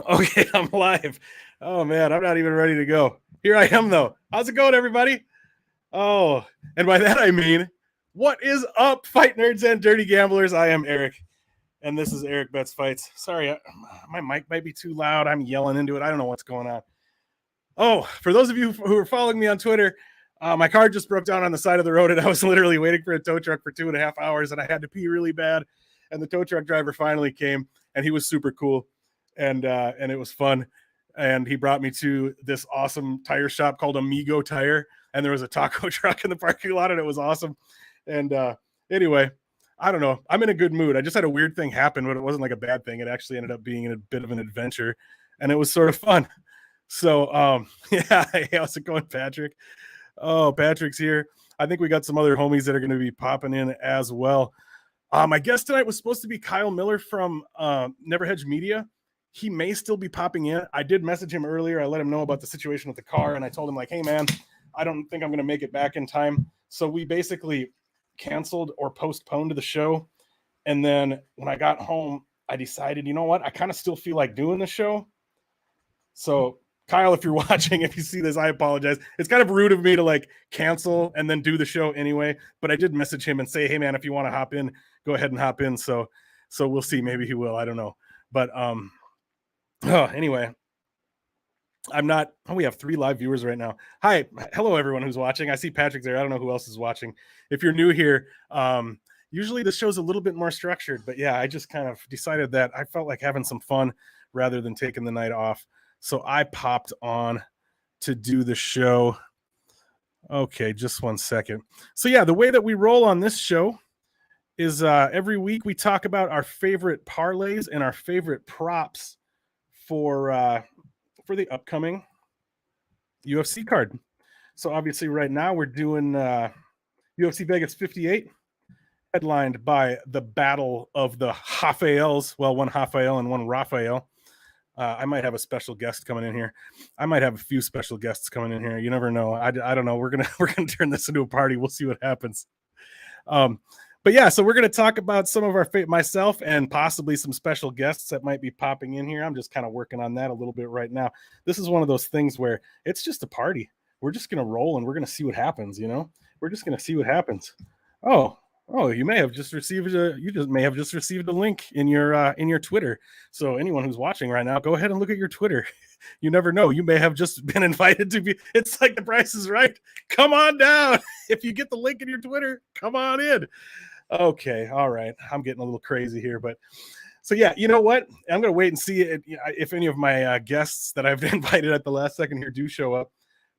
Okay, I'm live. Oh man, I'm not even ready to go. Here I am though. How's it going, everybody? Oh, and by that I mean, what is up, fight nerds and dirty gamblers? I am Erik, and this is Erik Bets Fights. Sorry, my mic might be too loud. I'm yelling into it. I don't know what's going on. Oh, for those of you who are following me on Twitter, my car just broke down on the side of the road, and I was literally waiting for a tow truck for 2.5 hours, and I had to pee really bad. And the tow truck driver finally came, and he was super cool, and it was fun. And he brought me to this awesome tire shop called Amigo Tire, and there was a taco truck in the parking lot, and it was awesome. And anyway, I don't know. I'm in a good mood. I just had a weird thing happen, but it wasn't like a bad thing. It actually ended up being a bit of an adventure, and it was sort of fun. So, yeah, hey, how's it going, Patrick? Oh, Patrick's here. I think we got some other homies that are going to be popping in as well. My guest tonight was supposed to be Kyle Miller from Never Hedge Media. He may still be popping in. I did message him earlier. I let him know about the situation with the car, and I told him, like, hey, man, I don't think I'm going to make it back in time. So we basically canceled or postponed the show. And then when I got home, I decided, you know what? I kind of still feel like doing the show. So Kyle, if you're watching, if you see this, I apologize. It's kind of rude of me to like cancel and then do the show anyway. But I did message him and say, hey man, if you want to hop in, go ahead and hop in. So we'll see. Maybe he will. I don't know. But anyway, I'm not. Oh, we have 3 live viewers right now. Hi, hello everyone who's watching. I see Patrick there. I don't know who else is watching. If you're new here, usually the show's a little bit more structured. But yeah, I just kind of decided that I felt like having some fun rather than taking the night off. So I popped on to do the show. Okay, just 1 second. So yeah, the way that we roll on this show is every week we talk about our favorite parlays and our favorite props for the upcoming UFC card. So obviously right now we're doing UFC Vegas 58, headlined by the battle of the Rafaels. Well, one Rafael and one Rafael. I might have a special guest coming in here. I might have a few special guests coming in here. You never know. I don't know. We're gonna turn this into a party. We'll see what happens. But yeah, so we're gonna talk about some of our myself and possibly some special guests that might be popping in here. I'm just kind of working on that a little bit right now. This is one of those things where it's just a party. We're just gonna roll and we're gonna see what happens. You know, we're just gonna see what happens. Oh, you may have just received a link in your Twitter. So anyone who's watching right now, go ahead and look at your Twitter. You never know. You may have just been invited to be. It's like The Price is Right. Come on down. If you get the link in your Twitter, come on in. Okay. All right. I'm getting a little crazy here, but so yeah, you know what? I'm going to wait and see if any of my guests that I've invited at the last second here do show up.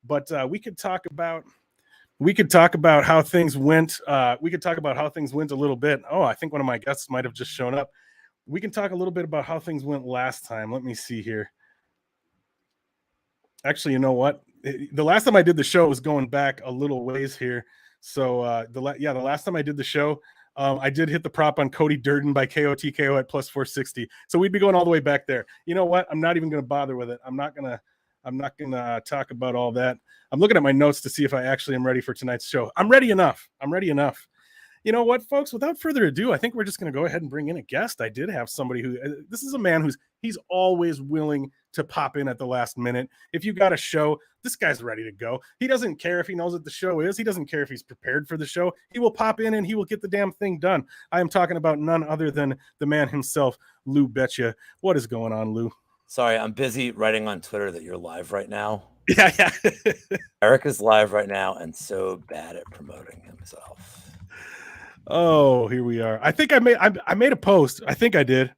But we could talk about how things went. We could talk about how things went a little bit. Oh, I think one of my guests might have just shown up. We can talk a little bit about how things went last time. Let me see here. Actually, you know what? The last time I did the show was going back a little ways here. So the last time I did the show, I did hit the prop on Cody Durden by KO at plus 460. So we'd be going all the way back there. You know what? I'm not even going to bother with it. I'm not gonna talk about all that. I'm looking at my notes to see if I actually am ready for tonight's show. I'm ready enough. You know what, folks? Without further ado, I think we're just going to go ahead and bring in a guest. I did have somebody this is a man he's always willing to pop in at the last minute. If you got a show, this guy's ready to go. He doesn't care if he knows what the show is. He doesn't care if he's prepared for the show. He will pop in and he will get the damn thing done. I am talking about none other than the man himself, Lou Betcha. What is going on, Lou? Sorry, I'm busy writing on Twitter that you're live right now. Yeah. Erik is live right now and so bad at promoting himself. Oh, here we are. I think I made a post. I think I did.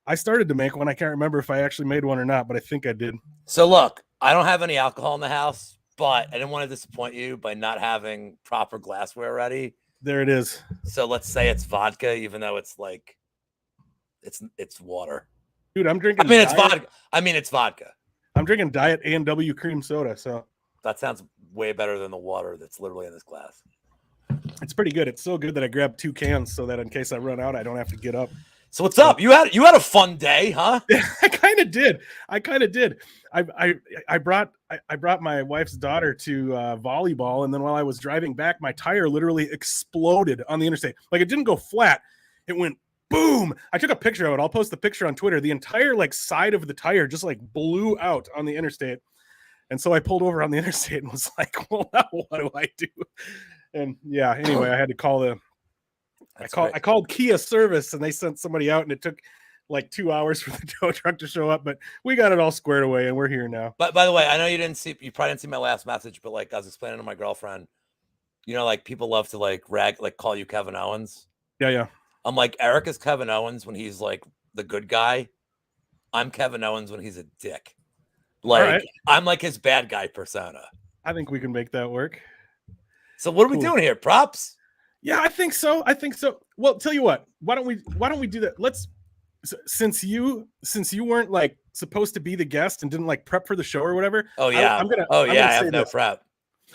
I started to make one. I can't remember if I actually made one or not, but I think I did. So look, I don't have any alcohol in the house, but I didn't want to disappoint you by not having proper glassware ready. There it is. So let's say it's vodka, even though it's like it's water. Dude, I'm drinking. It's vodka. I'm drinking Diet A&W cream soda. So that sounds way better than the water that's literally in this glass. It's pretty good. It's so good that I grabbed 2 cans so that in case I run out, I don't have to get up. So what's up? You had a fun day, huh? I kind of did. I brought my wife's daughter to volleyball, and then while I was driving back, my tire literally exploded on the interstate. Like, it didn't go flat. It went boom. I took a picture of it. I'll post the picture on Twitter. The entire like side of the tire just like blew out on the interstate. And so I pulled over on the interstate and was like, well, now what do I do? And yeah, anyway, I had to call I called Kia service and they sent somebody out and it took like 2 hours for the tow truck to show up, but we got it all squared away and we're here now. But by the way, I know you probably didn't see my last message, but like I was explaining to my girlfriend, you know, like people love to like call you Kevin Owens. Yeah. I'm like, Erik is Kevin Owens when he's like the good guy. I'm Kevin Owens when he's a dick. Like right. I'm like his bad guy persona. I think we can make that work. So what are we doing here? Props? Yeah, I think so. Well, tell you what, why don't we do that? Let's since you weren't like supposed to be the guest and didn't like prep for the show or whatever. Oh yeah. I have no prep.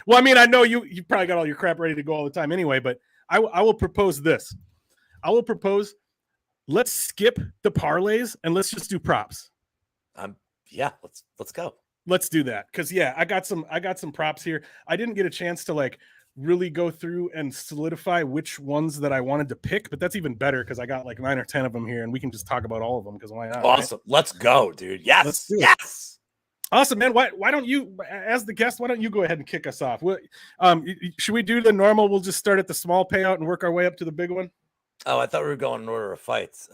Well, I mean, I know you probably got all your crap ready to go all the time anyway, but I will propose this. I will propose let's skip the parlays and let's just do props. Yeah, let's go. Let's do that. Cause yeah, I got some props here. I didn't get a chance to like really go through and solidify which ones that I wanted to pick, but that's even better because I got like 9 or 10 of them here and we can just talk about all of them because why not? Awesome. Right? Let's go, dude. Yes. Yes. Awesome, man. Why don't you, as the guest, why don't you go ahead and kick us off? Should we do the normal? We'll just start at the small payout and work our way up to the big one. Oh, I thought we were going in order of fights.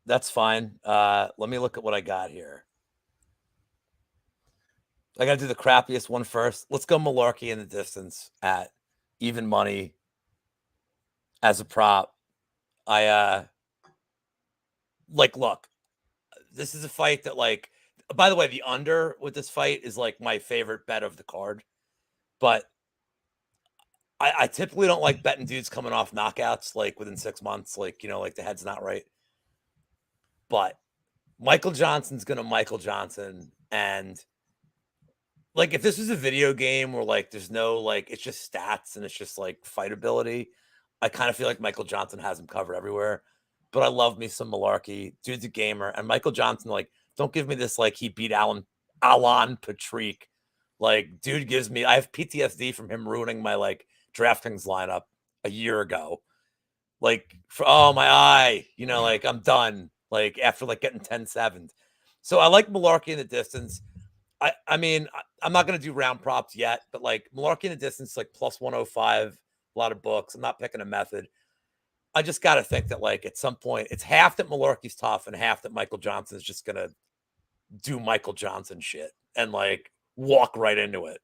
That's fine. Let me look at what I got here. I got to do the crappiest one first. Let's go Malarkey in the distance at even money as a prop. Look, this is a fight that like, by the way, the under with this fight is like my favorite bet of the card, but I typically don't like betting dudes coming off knockouts like within 6 months, like, you know, like the head's not right. But Michael Johnson's going to Michael Johnson. And like, if this was a video game where like, there's no, like, it's just stats and it's just like fightability, I kind of feel like Michael Johnson has him covered everywhere. But I love me some Malarkey. Dude's a gamer. And Michael Johnson, like, don't give me this, like, he beat Alan Patrick. Like, dude gives me, I have PTSD from him ruining my, like, DraftKings lineup a year ago. Like, my eye, you know, like, I'm done. Like, after, like, getting 10-7. So I like Malarkey in the distance. I mean, I'm not going to do round props yet, but, like, Malarkey in the distance, like, plus 105, a lot of books. I'm not picking a method. I just got to think that, like, at some point, it's half that Malarkey's tough and half that Michael Johnson is just going to do Michael Johnson shit and, like, walk right into it.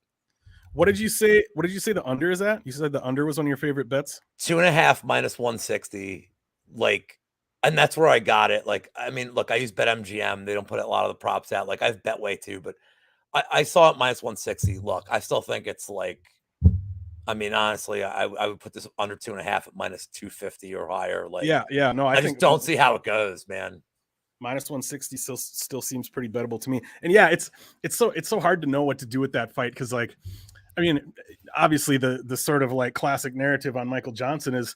What did you say? What did you say the under is at? You said the under was one of your favorite bets? 2.5 minus 160. Like, and that's where I got it. Like, I mean, look, I use BetMGM. They don't put a lot of the props out. Like, I've Betway too, but I saw it minus 160. Look, I still think it's like, I mean, honestly, I would put this under 2.5 at minus 250 or higher. Like, yeah. No, I just don't see how it goes, man. Minus 160 still seems pretty bettable to me. And yeah, it's so hard to know what to do with that fight because, like, I mean, obviously the sort of like classic narrative on Michael Johnson is,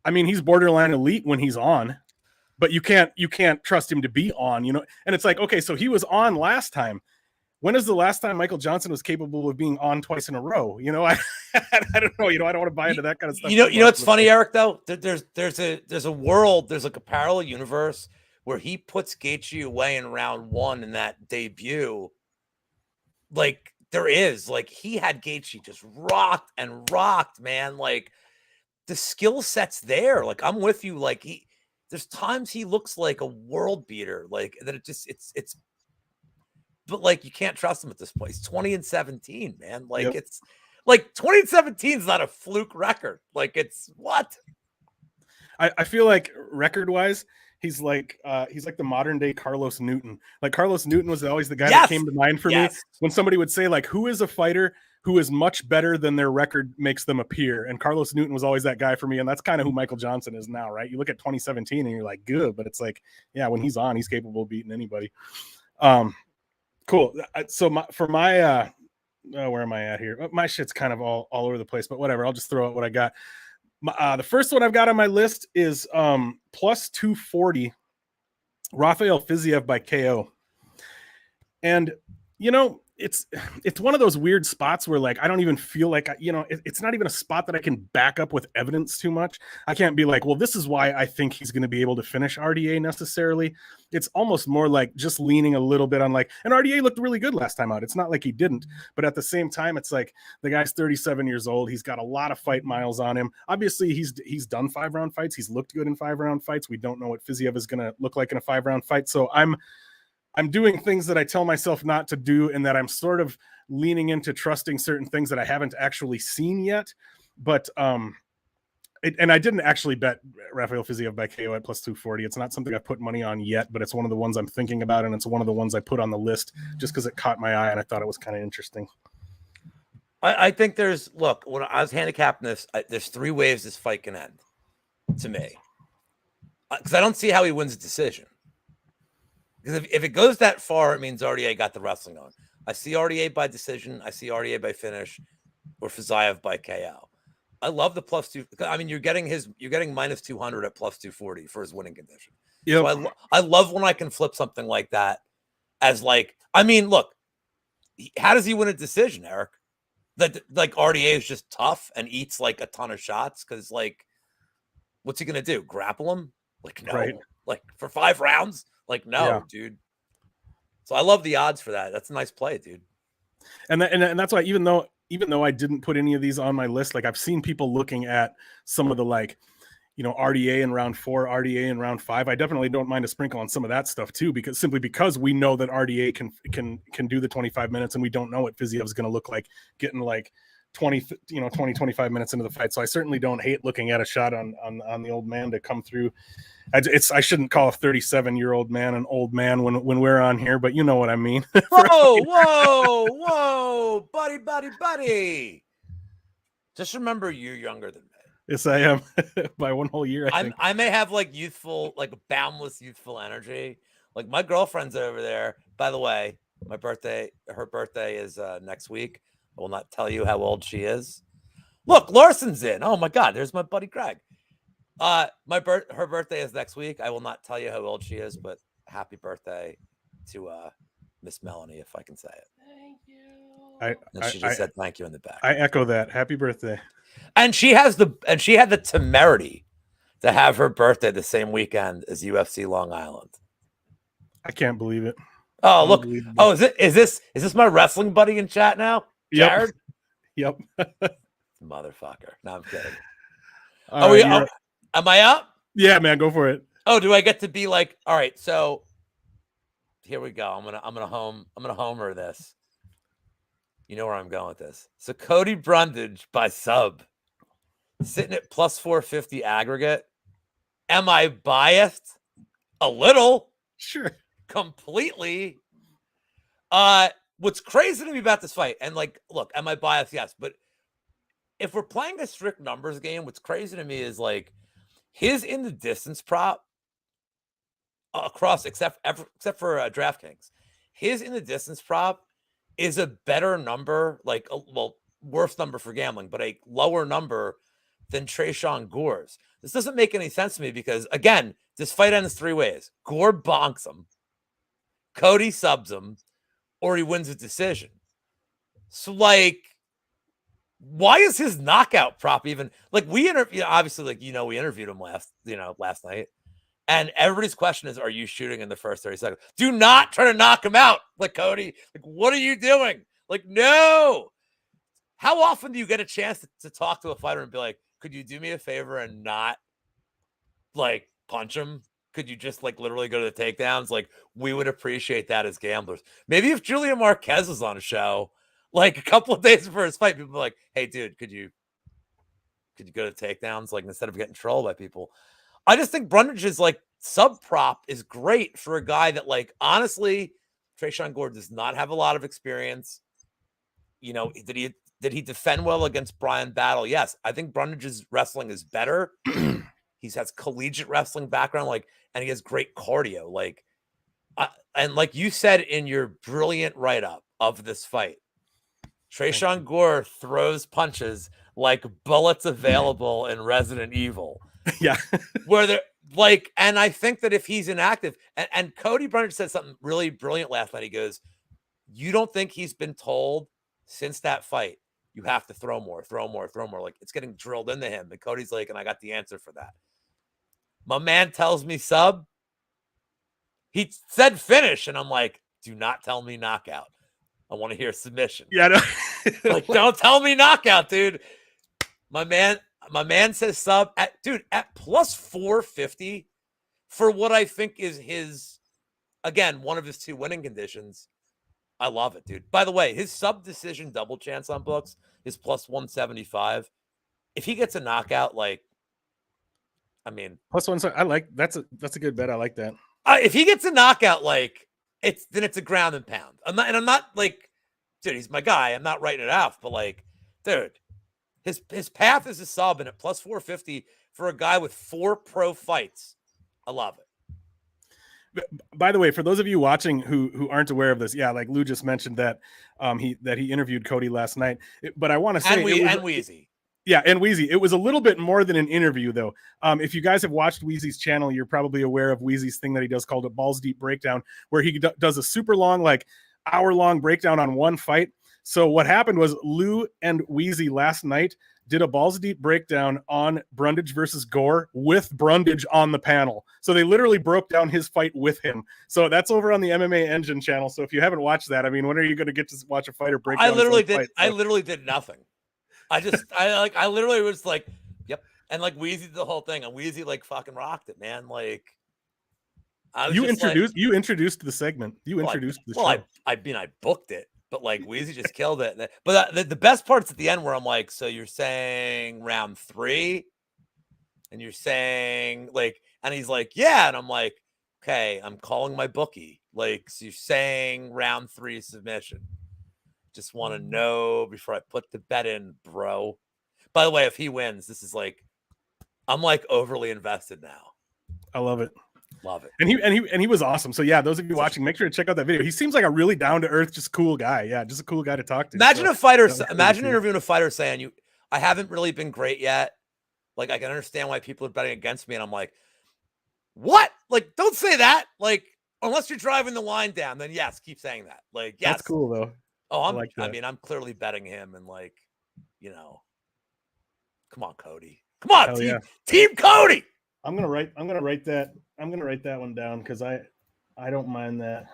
I mean, he's borderline elite when he's on, but you can't trust him to be on, you know. And it's like, okay, so he was on last time. When is the last time Michael Johnson was capable of being on twice in a row? You know, I don't know. You know, I don't want to buy into that kind of stuff. You know, it's funny, Erik. Though there's a world, there's like a parallel universe where he puts Gaethje away in round 1 in that debut. Like there is, like he had Gaethje just rocked, man. Like the skill set's there. Like I'm with you. Like there's times he looks like a world beater. Like that it's. But like you can't trust him at this point. He's 20-17, man. Like yep. It's like 20-17 is not a fluke record. Like it's what? I feel like record wise, he's like the modern day Carlos Newton. Like Carlos Newton was always the guy that came to mind for me when somebody would say like, who is a fighter who is much better than their record makes them appear? And Carlos Newton was always that guy for me. And that's kind of who Michael Johnson is now, right? You look at 2017 and you're like, good, but it's like, yeah, when he's on, he's capable of beating anybody. Cool. So where am I at here? My shit's kind of all over the place, but whatever. I'll just throw out what I got. The first one I've got on my list is plus 240 Rafael Fiziev by KO. And, you know, it's one of those weird spots where like I don't even feel like it's not even a spot that I can back up with evidence too much. I can't be like, well, this is why I think he's going to be able to finish RDA necessarily. It's almost more like just leaning a little bit on like, and RDA looked really good last time out. It's not like he didn't, but at the same time, it's like the guy's 37 years old. He's got a lot of fight miles on him. Obviously, he's done 5-round fights. He's looked good in 5-round fights. We don't know what Fiziev is going to look like in a 5-round fight. So I'm doing things that I tell myself not to do, and that I'm sort of leaning into trusting certain things that I haven't actually seen yet. But and I didn't actually bet Rafael Fiziev by KO at plus 240. It's not something I've put money on yet, but it's one of the ones I'm thinking about, and it's one of the ones I put on the list just because it caught my eye and I thought it was kind of interesting. I think look, when I was handicapping this, there's 3 ways this fight can end to me. Because I don't see how he wins a decision. Because if it goes that far, it means RDA got the wrestling on. I see RDA by decision. I see RDA by finish, or Fiziev by KO. I love the plus 2. I mean, you're getting minus 200 at plus 240 for his winning condition. Yep. So I love when I can flip something like that as like, I mean, look, how does he win a decision, Erik? That like RDA is just tough and eats like a ton of shots because like, what's he gonna do? Grapple him? Like no, right. Like for 5 rounds. Like, no, dude. So I love the odds for that. That's a nice play, dude. And that's why even though I didn't put any of these on my list, like I've seen people looking at some of the like, RDA in round 4, RDA in round 5. I definitely don't mind a sprinkle on some of that stuff too, because we know that RDA can do the 25 minutes, and we don't know what Fiziev is going to look like getting like 25 minutes into the fight. So I certainly don't hate looking at a shot on the old man to come through. I shouldn't call a 37-year-old man an old man when we're on here, but you know what I mean. Whoa, buddy. Just remember, you're younger than me. Yes, I am. By 1 whole year, I think. I may have like youthful, like boundless youthful energy. Like my girlfriend's over there. By the way, her birthday is next week. I will not tell you how old she is. Look, Larson's in. Oh my God, there's my buddy Greg. Her birthday is next week. I will not tell you how old she is, but happy birthday to Miss Melanie, if I can say it. Thank you. She just said thank you in the back. I echo that. Happy birthday. And she had the temerity to have her birthday the same weekend as UFC Long Island. I can't believe it. Oh, look. Oh, is this my wrestling buddy in chat now? Jared? Yep. Motherfucker. No, I'm kidding. Am I up? Yeah, man, go for it. Oh, do I get to be like, all right, so here we go. I'm gonna homer this. You know where I'm going with this. So Cody Brundage by sub, sitting at plus 450 aggregate. Am I biased? A little. Sure. Completely. What's crazy to me about this fight, and like, look, am I biased? Yes, but if we're playing a strict numbers game, what's crazy to me is like his in the distance prop across, except for DraftKings, his in the distance prop is a better number, like worse number for gambling, but a lower number than Tresean Gore's. This doesn't make any sense to me because again, this fight ends 3 ways: Gore bonks him, Cody subs him, or he wins a decision. So like, why is his knockout prop even like we obviously like we interviewed him last night, and everybody's question is, are you shooting in the first 30 seconds? Do not try to knock him out, like Cody. Like, what are you doing? Like, no. How often do you get a chance to talk to a fighter and be like, could you do me a favor and not like punch him? Could you just like literally go to the takedowns? Like, we would appreciate that as gamblers. Maybe if Julian Marquez was on a show, like a couple of days before his fight, people are like, hey, dude, could you go to takedowns? Like, instead of getting trolled by people. I just think Brundage's like sub prop is great for a guy that, like, honestly, Tresean Gore does not have a lot of experience. Did he defend well against Brian Battle? Yes. I think Brundage's wrestling is better. He has collegiate wrestling background, like, and he has great cardio. Like, and like you said in your brilliant write-up of this fight, Tresean Gore throws punches like bullets available in Resident Evil. Yeah. Where they're like, and I think that if he's inactive, and Cody Brundage said something really brilliant last night. He goes, You don't think he's been told since that fight, you have to throw more, throw more, throw more. Like, it's getting drilled into him. And Cody's like, and I got the answer for that. My man tells me sub. He said finish, and I'm like, do not tell me knockout. I want to hear submission. Yeah, no. Like, don't tell me knockout, dude. My man says sub at plus 450 for what I think is his, again, one of his 2 winning conditions. I love it, dude. By the way, his sub decision double chance on books is plus 175. If he gets a knockout, like, I mean, plus 1. I like that's a good bet. I like that. If he gets a knockout, like, then it's a ground and pound. I'm not like, dude, he's my guy. I'm not writing it off, but like, dude, his path is a sub, and at plus 450 for a guy with 4 pro fights. I love it. By the way, for those of you watching who aren't aware of this, yeah, like Lou just mentioned that he interviewed Cody last night. But I want to say, and Weezy. Yeah, and Wheezy. It was a little bit more than an interview, though. If you guys have watched Wheezy's channel, you're probably aware of Wheezy's thing that he does called a Balls Deep Breakdown, where he does a super long, like hour-long breakdown on one fight. So what happened was Lou and Wheezy last night did a Balls Deep breakdown on Brundage versus Gore with Brundage on the panel. So they literally broke down his fight with him. So that's over on the MMA Engine channel. So if you haven't watched that, I mean, when are you going to get to watch a fighter break down? I literally did nothing. I literally was like, yep. And like Wheezy did the whole thing, and Wheezy like fucking rocked it, man. Like, you introduced the segment. You introduced the show. I mean, I booked it, but like Wheezy just killed it. But the best part's at the end where I'm like, so you're saying round 3, and you're saying like, and he's like, yeah, and I'm like, okay, I'm calling my bookie. Like, so you're saying round 3 submission. Just want to know before I put the bet in, bro. By the way, if he wins, this is like, I'm like overly invested now. I love it. Love it. And he was awesome. So yeah, those of you watching, make sure to check out that video. He seems like a really down to earth, just cool guy. Yeah, just a cool guy to talk to. Imagine interviewing a fighter saying, I haven't really been great yet. Like, I can understand why people are betting against me. And I'm like, what? Like, don't say that. Like, unless you're driving the line down, then yes, keep saying that. Like, yes. That's cool though. Oh, I mean, I'm clearly betting him, and like, come on, Cody. Come on, team Cody. I'm gonna write that one down because I don't mind that.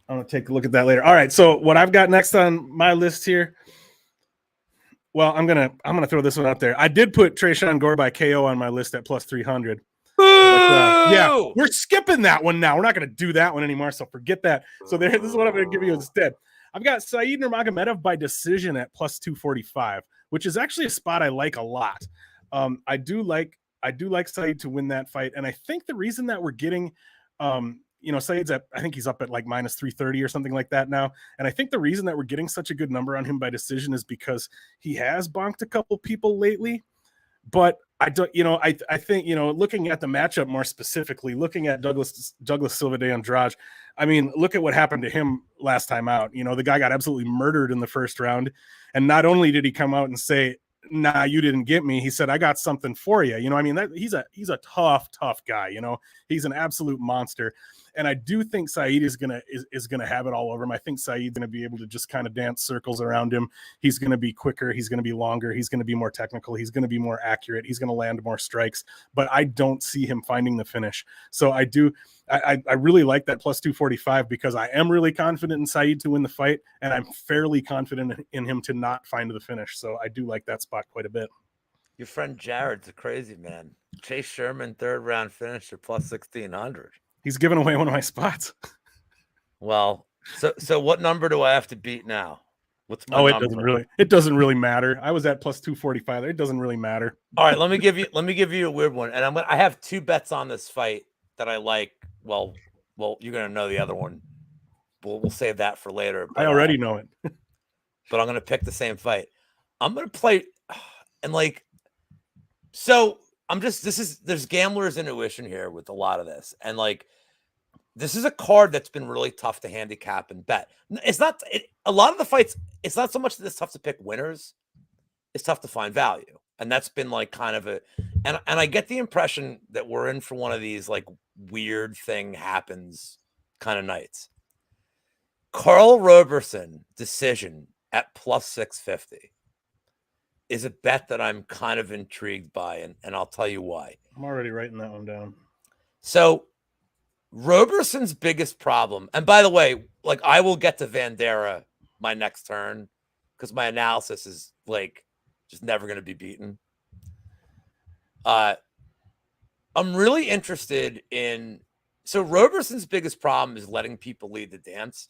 I'm gonna take a look at that later. All right, so what I've got next on my list here. Well, I'm gonna throw this one out there. I did put Tresean Gore by KO on my list at plus 300. Yeah, we're skipping that one now. We're not gonna do that one anymore. So forget that. So this is what I'm gonna give you instead. I've got Said Nurmagomedov by decision at plus 245, which is actually a spot I like a lot. I do like Said to win that fight, and I think the reason that we're getting, Said's at, I think he's up at like minus 330 or something like that now, and I think the reason that we're getting such a good number on him by decision is because he has bonked a couple people lately. But I don't, I think, looking at the matchup more specifically, looking at Douglas Silva de Andrade, I mean, look at what happened to him last time out. The guy got absolutely murdered in the first round. And not only did he come out and say, nah, you didn't get me, he said, I got something for you. He's a tough guy. He's an absolute monster. And I do think Said is gonna have it all over him. I think Said's gonna be able to just kind of dance circles around him. He's gonna be quicker. He's gonna be longer. He's gonna be more technical. He's gonna be more accurate. He's gonna land more strikes. But I don't see him finding the finish. So I really like that plus 245 because I am really confident in Said to win the fight, and I'm fairly confident in him to not find the finish. So I do like that spot quite a bit. Your friend Jared's a crazy man. Chase Sherman 3rd round finisher plus 1,600. He's giving away one of my spots. Well, so what number do I have to beat now? What's my number? It doesn't really matter. I was at plus 245. It doesn't really matter. All right, let me give you a weird one. And I have 2 bets on this fight that I like. Well, you're gonna know the other one. We'll save that for later. But, I already know it. But I'm gonna pick the same fight. I'm gonna play, and like, so there's gambler's intuition here with a lot of this. And like, this is a card that's been really tough to handicap and bet. A lot of the fights, it's not so much that it's tough to pick winners. It's tough to find value. And that's been like kind of and I get the impression that we're in for one of these like weird thing happens kind of nights. Carl Roberson decision at plus 650 is a bet that I'm kind of intrigued by, and I'll tell you why. I'm already writing that one down. So Roberson's biggest problem, and by the way, like I will get to Vandera my next turn because my analysis is like just never going to be beaten. I'm really interested in. So Roberson's biggest problem is letting people lead the dance,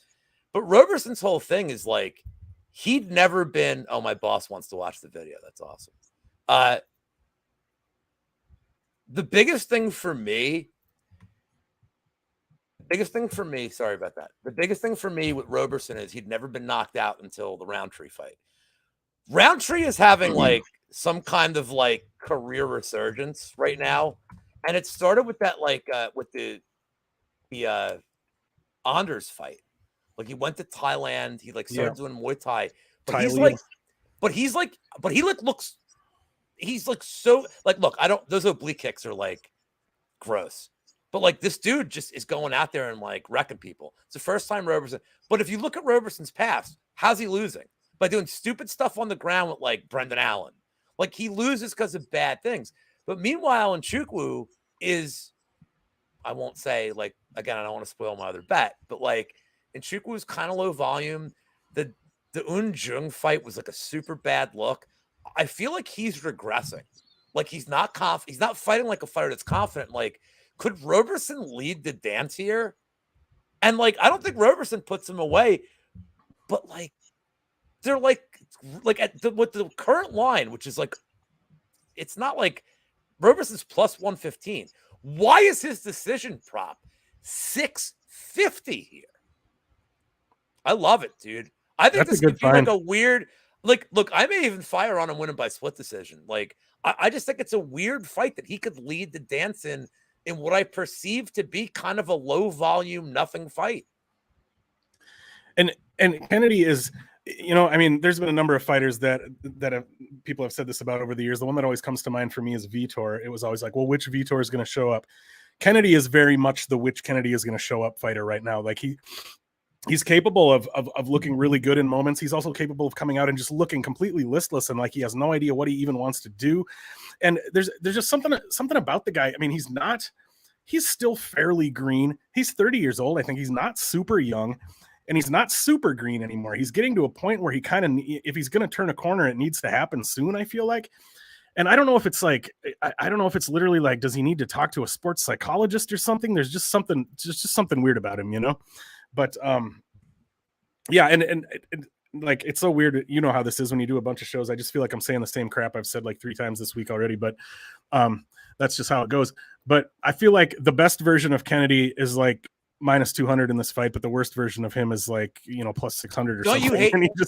but Roberson's whole thing is like he'd never been. Oh, my boss wants to watch the video. That's awesome. The biggest thing for me. Sorry about that. The biggest thing for me with Roberson is he'd never been knocked out until the Roundtree fight. Roundtree is having like some kind of like career resurgence right now, and it started with that like with the Anders fight. Like he went to Thailand, he like started doing Muay Thai, but he's like looks, he's like so like look, I don't, those oblique kicks are like gross. But like this dude just is going out there and like wrecking people. It's the first time Roberson. But if you look at Roberson's past, how's he losing? By doing stupid stuff on the ground with like Brendan Allen. Like he loses because of bad things. But meanwhile, Nchukwu is, I won't say like, again, I don't want to spoil my other bet, but like Nchukwu is kind of low volume. The Un Jung fight was like a super bad look. I feel like he's regressing. Like he's not he's not fighting like a fighter that's confident. Like, could Roberson lead the dance here? And like, I don't think Roberson puts him away, but like, they're like at with the current line, which is like, it's not like Roberson's plus 115. Why is his decision prop 650 here? I love it, dude. I think this could be like a weird, like, look, I may even fire on him winning by split decision. Like, I just think it's a weird fight that he could lead the dance in what I perceive to be kind of a low volume, nothing fight. And Kennedy is, you know, I mean, there's been a number of fighters that people have said this about over the years. The one that always comes to mind for me is Vitor. It was always like, well, which Vitor is going to show up? Kennedy is very much the which Kennedy is going to show up fighter right now. Like he's capable of looking really good in moments. He's also capable of coming out and just looking completely listless and like he has no idea what he even wants to do. And there's just something about the guy. I mean, he's still fairly green. He's 30 years old. I think he's not super young, and he's not super green anymore. He's getting to a point where he kind of, if he's going to turn a corner, it needs to happen soon, I feel like. And I don't know if it's like, I don't know if it's literally like, does he need to talk to a sports psychologist or something? There's just something weird about him, you know? But yeah, and like it's so weird. You know how this is when you do a bunch of shows. I just feel like I'm saying the same crap I've said like 3 times this week already, but that's just how it goes. But I feel like the best version of Kennedy is like minus 200 in this fight, but the worst version of him is like, you know, plus 600 or don't something.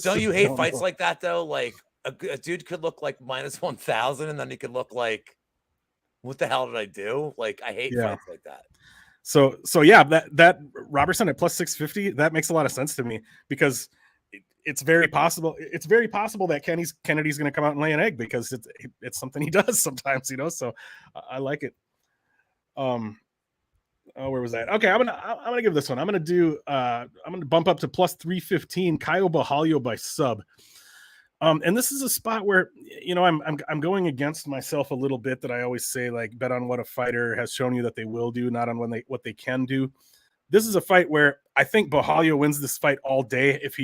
Don't you hate fights like that though? Like a dude could look like minus 1,000 and then he could look like, what the hell did I do? Like I hate fights like that. So yeah, that Robertson at plus 650, that makes a lot of sense to me because it's very possible that Kennedy's going to come out and lay an egg because it's something he does sometimes, you know. So I like it. Where was that? Okay, I'm gonna give this one. I'm gonna bump up to plus 315 Caio Borralho by sub. And this is a spot where, you know, I'm going against myself a little bit that I always say, like, bet on what a fighter has shown you that they will do, not on what they can do. This is a fight where I think Borralho wins this fight all day if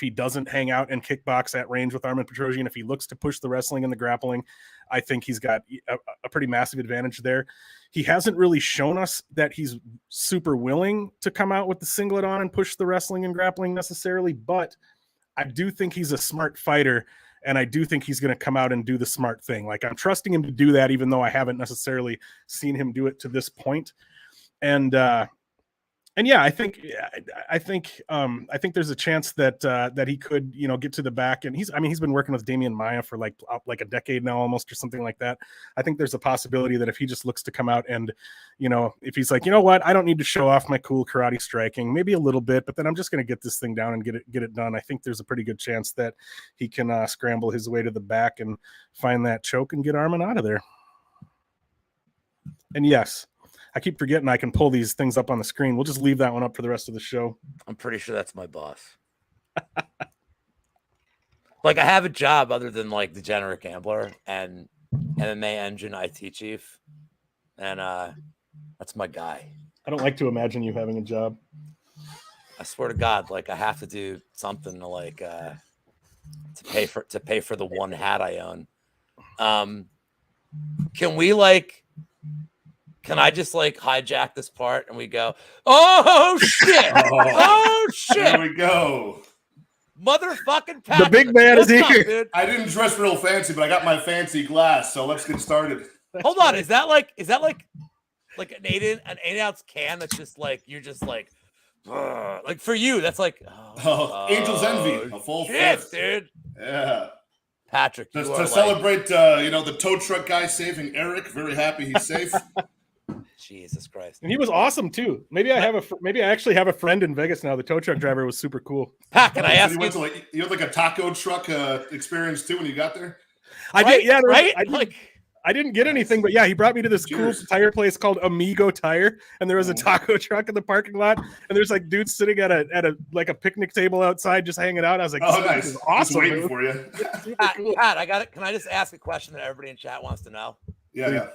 he doesn't hang out and kickbox at range with Armen Petrosyan. If he looks to push the wrestling and the grappling, I think he's got a pretty massive advantage there. He hasn't really shown us that he's super willing to come out with the singlet on and push the wrestling and grappling necessarily, but I do think he's a smart fighter, and I do think he's going to come out and do the smart thing. Like, I'm trusting him to do that, even though I haven't necessarily seen him do it to this point. And yeah, I think there's a chance that he could, you know, get to the back. And he's been working with Damian Maia for like a decade now, almost, or something like that. I think there's a possibility that if he just looks to come out and, you know, if he's like, you know what, I don't need to show off my cool karate striking, maybe a little bit, but then I'm just going to get this thing down and get it done. I think there's a pretty good chance that he can scramble his way to the back and find that choke and get Armen out of there. And yes, I keep forgetting I can pull these things up on the screen. We'll just leave that one up for the rest of the show. I'm pretty sure that's my boss. Like I have a job other than like degenerate gambler and MMA engine IT chief, and that's my guy. I don't like to imagine you having a job. I swear to God, like I have to do something to like to pay for the one hat I own. Can I just like hijack this part and we go, oh shit, oh shit, Here we go. motherfucking Patrick. The big man is What's here. up, dude? I didn't dress real fancy, but I got my fancy glass, so let's get started. Hold on, is that like an 8-ounce can that's just like you're just like for you that's like Angel's Envy, a full shit, fifth. dude. Yeah. Patrick, To celebrate, the tow truck guy saving Erik. Very happy he's safe. Jesus Christ. And he was awesome too. Maybe I actually have a friend in Vegas now. The tow truck driver was super cool. Pat, can I ask you? You had like a taco truck experience too when you got there? I did, yeah. Right? I didn't get anything, but yeah, he brought me to this cool tire place called Amigo Tire, and there was a taco truck in the parking lot, and there's like dudes sitting at a picnic table outside just hanging out. I was like, oh, nice. This is awesome. Just waiting for you. Pat, I got it. Can I just ask a question that everybody in chat wants to know? Yeah.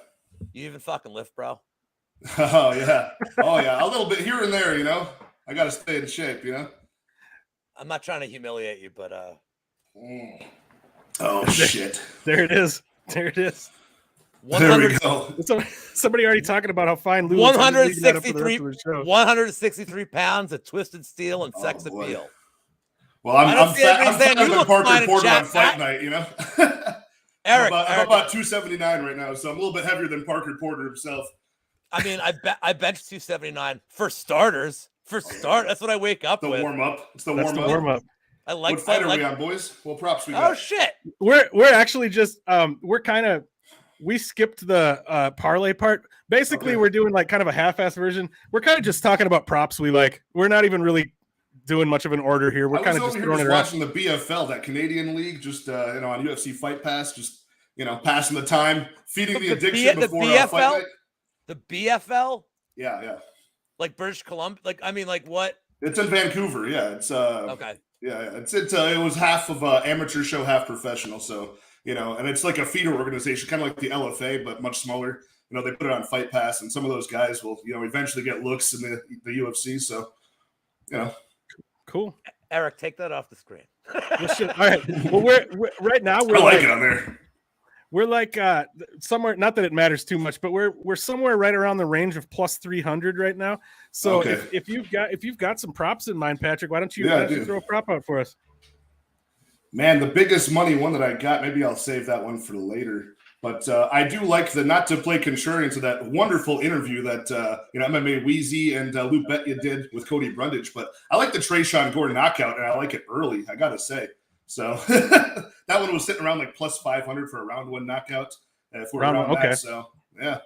You even fucking lift, bro? Oh yeah. A little bit here and there, I gotta stay in shape, I'm not trying to humiliate you, but Oh shit. There it is. There we go. Somebody already talking about how fine Lou 163 pounds of twisted steel and sex appeal. Well, I'm fatter than Parker Porter on fight night, Erik, I'm about 279 right now, so I'm a little bit heavier than Parker Porter himself. I mean, I benched 279 for starters. That's what I wake up with. Warm up. It's the warm up. I like. What fight are we on, boys? Well, props we got. Oh shit. We're actually just we skipped the parlay part. Basically, We're doing like kind of a half-ass version. We're kind of just talking about props we like. We're not even really doing much of an order here. We're kind of just throwing it around. Watching the BFL, that Canadian league, just on UFC Fight Pass, just passing the time, feeding the addiction before fight night. The BFL? Yeah. Like British Columbia? What? It's in Vancouver. Yeah, it's okay. Yeah, it was half of amateur show, half professional. So and it's like a feeder organization, kind of like the LFA, but much smaller. They put it on Fight Pass, and some of those guys will eventually get looks in the UFC. So cool. Erik, take that off the screen. All right. Well, we're right now. I like it on there. We're like somewhere. Not that it matters too much, but we're somewhere right around the range of plus 300 right now. So if you've got some props in mind, Patrick, why don't you throw a prop out for us? Man, the biggest money one that I got. Maybe I'll save that one for later. But I do like the not to play contrarian to that wonderful interview that MMA Wheezy and Lou Betya did with Cody Brundage. But I like the Tresean Gore knockout, and I like it early. I gotta say. So that one was sitting around like plus 500 for a round one knockout. If we're around that, so yeah,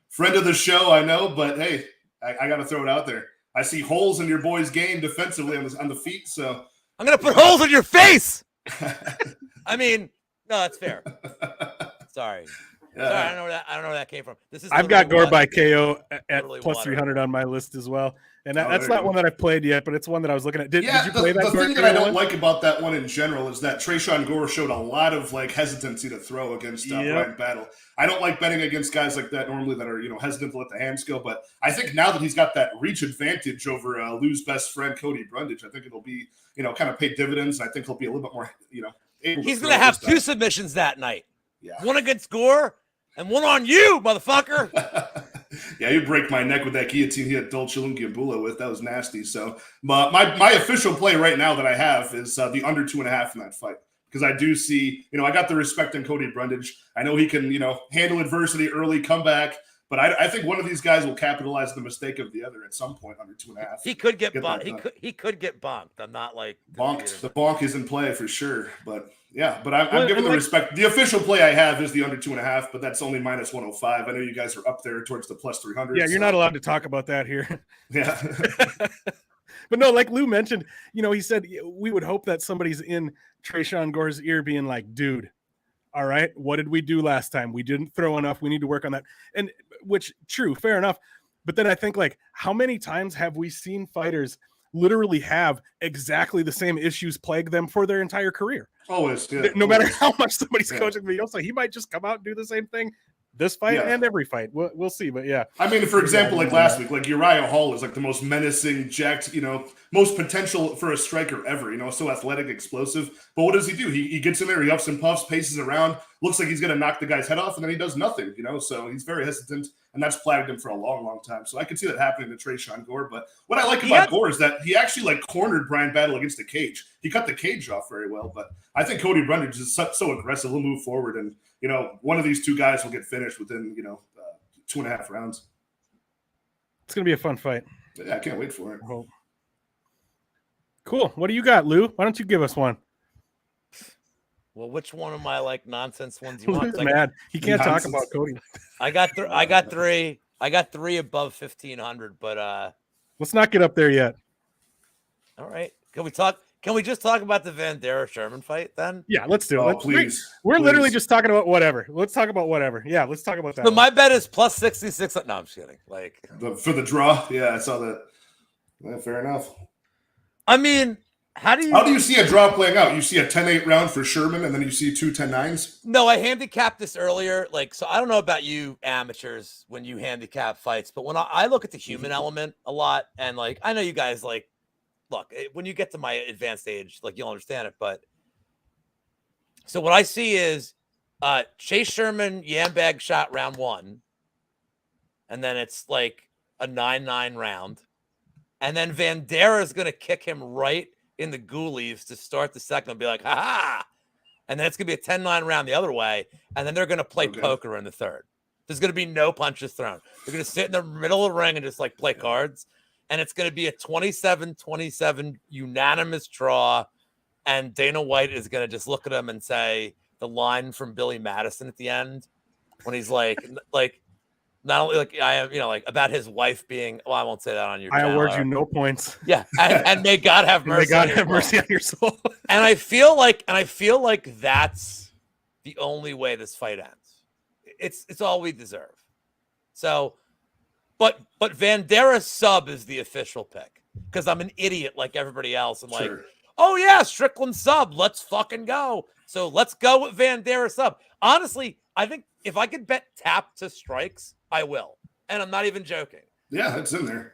friend of the show, I know, but hey, I got to throw it out there. I see holes in your boy's game defensively on the feet, so I'm gonna put holes in your face. I mean, no, that's fair. Sorry. Yeah. Sorry, I don't know where that came from. I've got Gore by KO at plus plus 300 on my list as well. And that's not one that I've played yet, but it's one that I was looking at. Did you play that? The thing that I don't like about that one in general is that Tresean Gore showed a lot of hesitancy to throw against Ryan Battle. I don't like betting against guys like that normally that are hesitant to let the hands go. But I think now that he's got that reach advantage over Lou's best friend Cody Brundage, I think it'll be kind of pay dividends. I think he'll be a little bit more he's gonna have two submissions that night. Yeah, one against Gore and one on you, motherfucker. Yeah, you break my neck with that guillotine he had Dolce Lungiambula with. That was nasty. So my official play right now that I have is the under 2.5 in that fight. Because I do see, I got the respect in Cody Brundage. I know he can, handle adversity early, come back. But I think one of these guys will capitalize the mistake of the other at some point under 2.5. He could get bonked. He could get bonked. I'm not like bonked. The bonk is in play for sure. But yeah, but I'm giving the respect. The official play I have is the under 2.5, but that's only minus 105. I know you guys are up there towards the plus 300. Yeah, you're not allowed to talk about that here. Yeah. But no, like Lou mentioned, he said we would hope that somebody's in Tresean Gore's ear being like, dude, all right, what did we do last time? We didn't throw enough. We need to work on that. And which, true, fair enough. But then I think, like, how many times have we seen fighters literally have exactly the same issues plague them for their entire career? Always, yeah. No matter how much somebody's Yeah. coaching me, also he might just come out and do the same thing this fight and every fight. We'll see, but yeah. I mean, for example, like last week, like Uriah Hall is like the most menacing, jacked, most potential for a striker ever, so athletic, explosive. But what does he do? He gets in there, he huffs and puffs, paces around, looks like he's going to knock the guy's head off, and then he does nothing, so he's very hesitant, and that's plagued him for a long, long time. So I can see that happening to Tresean Gore. But what I like about Gore is that he actually like cornered Brian Battle against the cage. He cut the cage off very well, but I think Cody Brundage is so aggressive. He'll move forward, and one of these two guys will get finished within 2.5 rounds. It's gonna be a fun fight. Yeah, I can't wait for it. Cool. What do you got, Lou? Why don't you give us one? Well, which one of my like nonsense ones you want? He's mad. He can't talk about Cody. I got three. I got three above 1,500, but let's not get up there yet. All right. Can we just talk about the Vandera Sherman fight then? Yeah, let's do it. Please. We're literally just talking about whatever. Let's talk about whatever. Yeah, let's talk about that. So my bet is plus 66. No, I'm just kidding. Like for the draw. Yeah, I saw that. Yeah, fair enough. I mean, how do you see a draw playing out? You see a 10-8 round for Sherman, and then you see 2 10-9s? No, I handicapped this earlier. So I don't know about you amateurs when you handicap fights, but when I look at the human element a lot, and like I know you guys like, look, when you get to my advanced age, like you'll understand it. But so what I see is Chase Sherman yambag shot round 1, and then it's like a 9-9 round, and then Vandera is going to kick him right in the goolies to start the second and be like, ha, and then it's going to be a 10-9 round the other way, and then they're going to play poker in the third. There's going to be no punches thrown. They're going to sit in the middle of the ring and just like play cards. And it's going to be a 27-27 unanimous draw. And Dana White is going to just look at him and say the line from Billy Madison at the end when he's like not only like I am, like about his wife being. Well, I won't say that on your. I award you no points. Yeah, and may God have mercy. May God have mercy on your soul. And I feel like that's the only way this fight ends. It's all we deserve. So. But Vandera sub is the official pick because I'm an idiot like everybody else. And like, oh yeah, Strickland sub, let's fucking go. So let's go with Vandera sub. Honestly, I think if I could bet tap to strikes, I will. And I'm not even joking. Yeah, it's in there.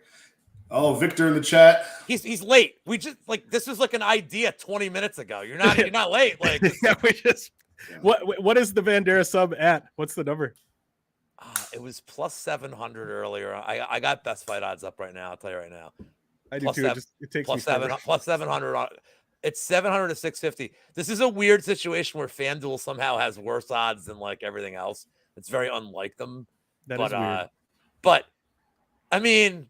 Oh, Victor in the chat. He's late. We just like this was like an idea 20 minutes ago. You're not late. Like yeah, what is the Vandera sub at? What's the number? It was plus 700 earlier. I got best fight odds up right now. I'll tell you right now. I do too. It takes plus 700. It's 700 to 650. This is a weird situation where FanDuel somehow has worse odds than like everything else. It's very unlike them. That is weird. But I mean,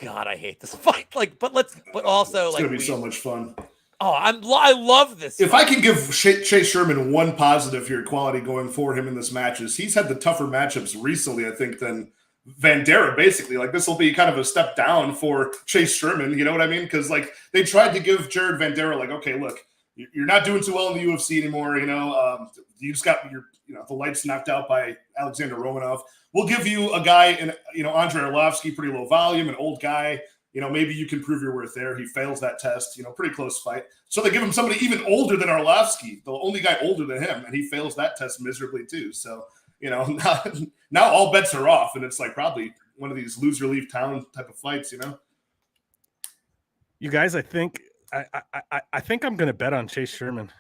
God, I hate this fight. But also it's gonna be so much fun. Oh, I love this. If I can give Chase Sherman one positive here, quality going for him in this match is he's had the tougher matchups recently, I think, than Vandera. Basically, like this will be kind of a step down for Chase Sherman. You know what I mean? Because like they tried to give Jared Vandera, like, okay, look, you're not doing too well in the UFC anymore. You just got the lights knocked out by Alexander Romanov. We'll give you a guy in Andrei Arlovsky, pretty low volume, an old guy. Maybe you can prove your worth there. He fails that test, pretty close fight. So they give him somebody even older than Arlovsky, the only guy older than him, and he fails that test miserably too. So, now all bets are off, and it's like probably one of these lose relief town type of fights, You guys, I think I'm going to bet on Chase Sherman.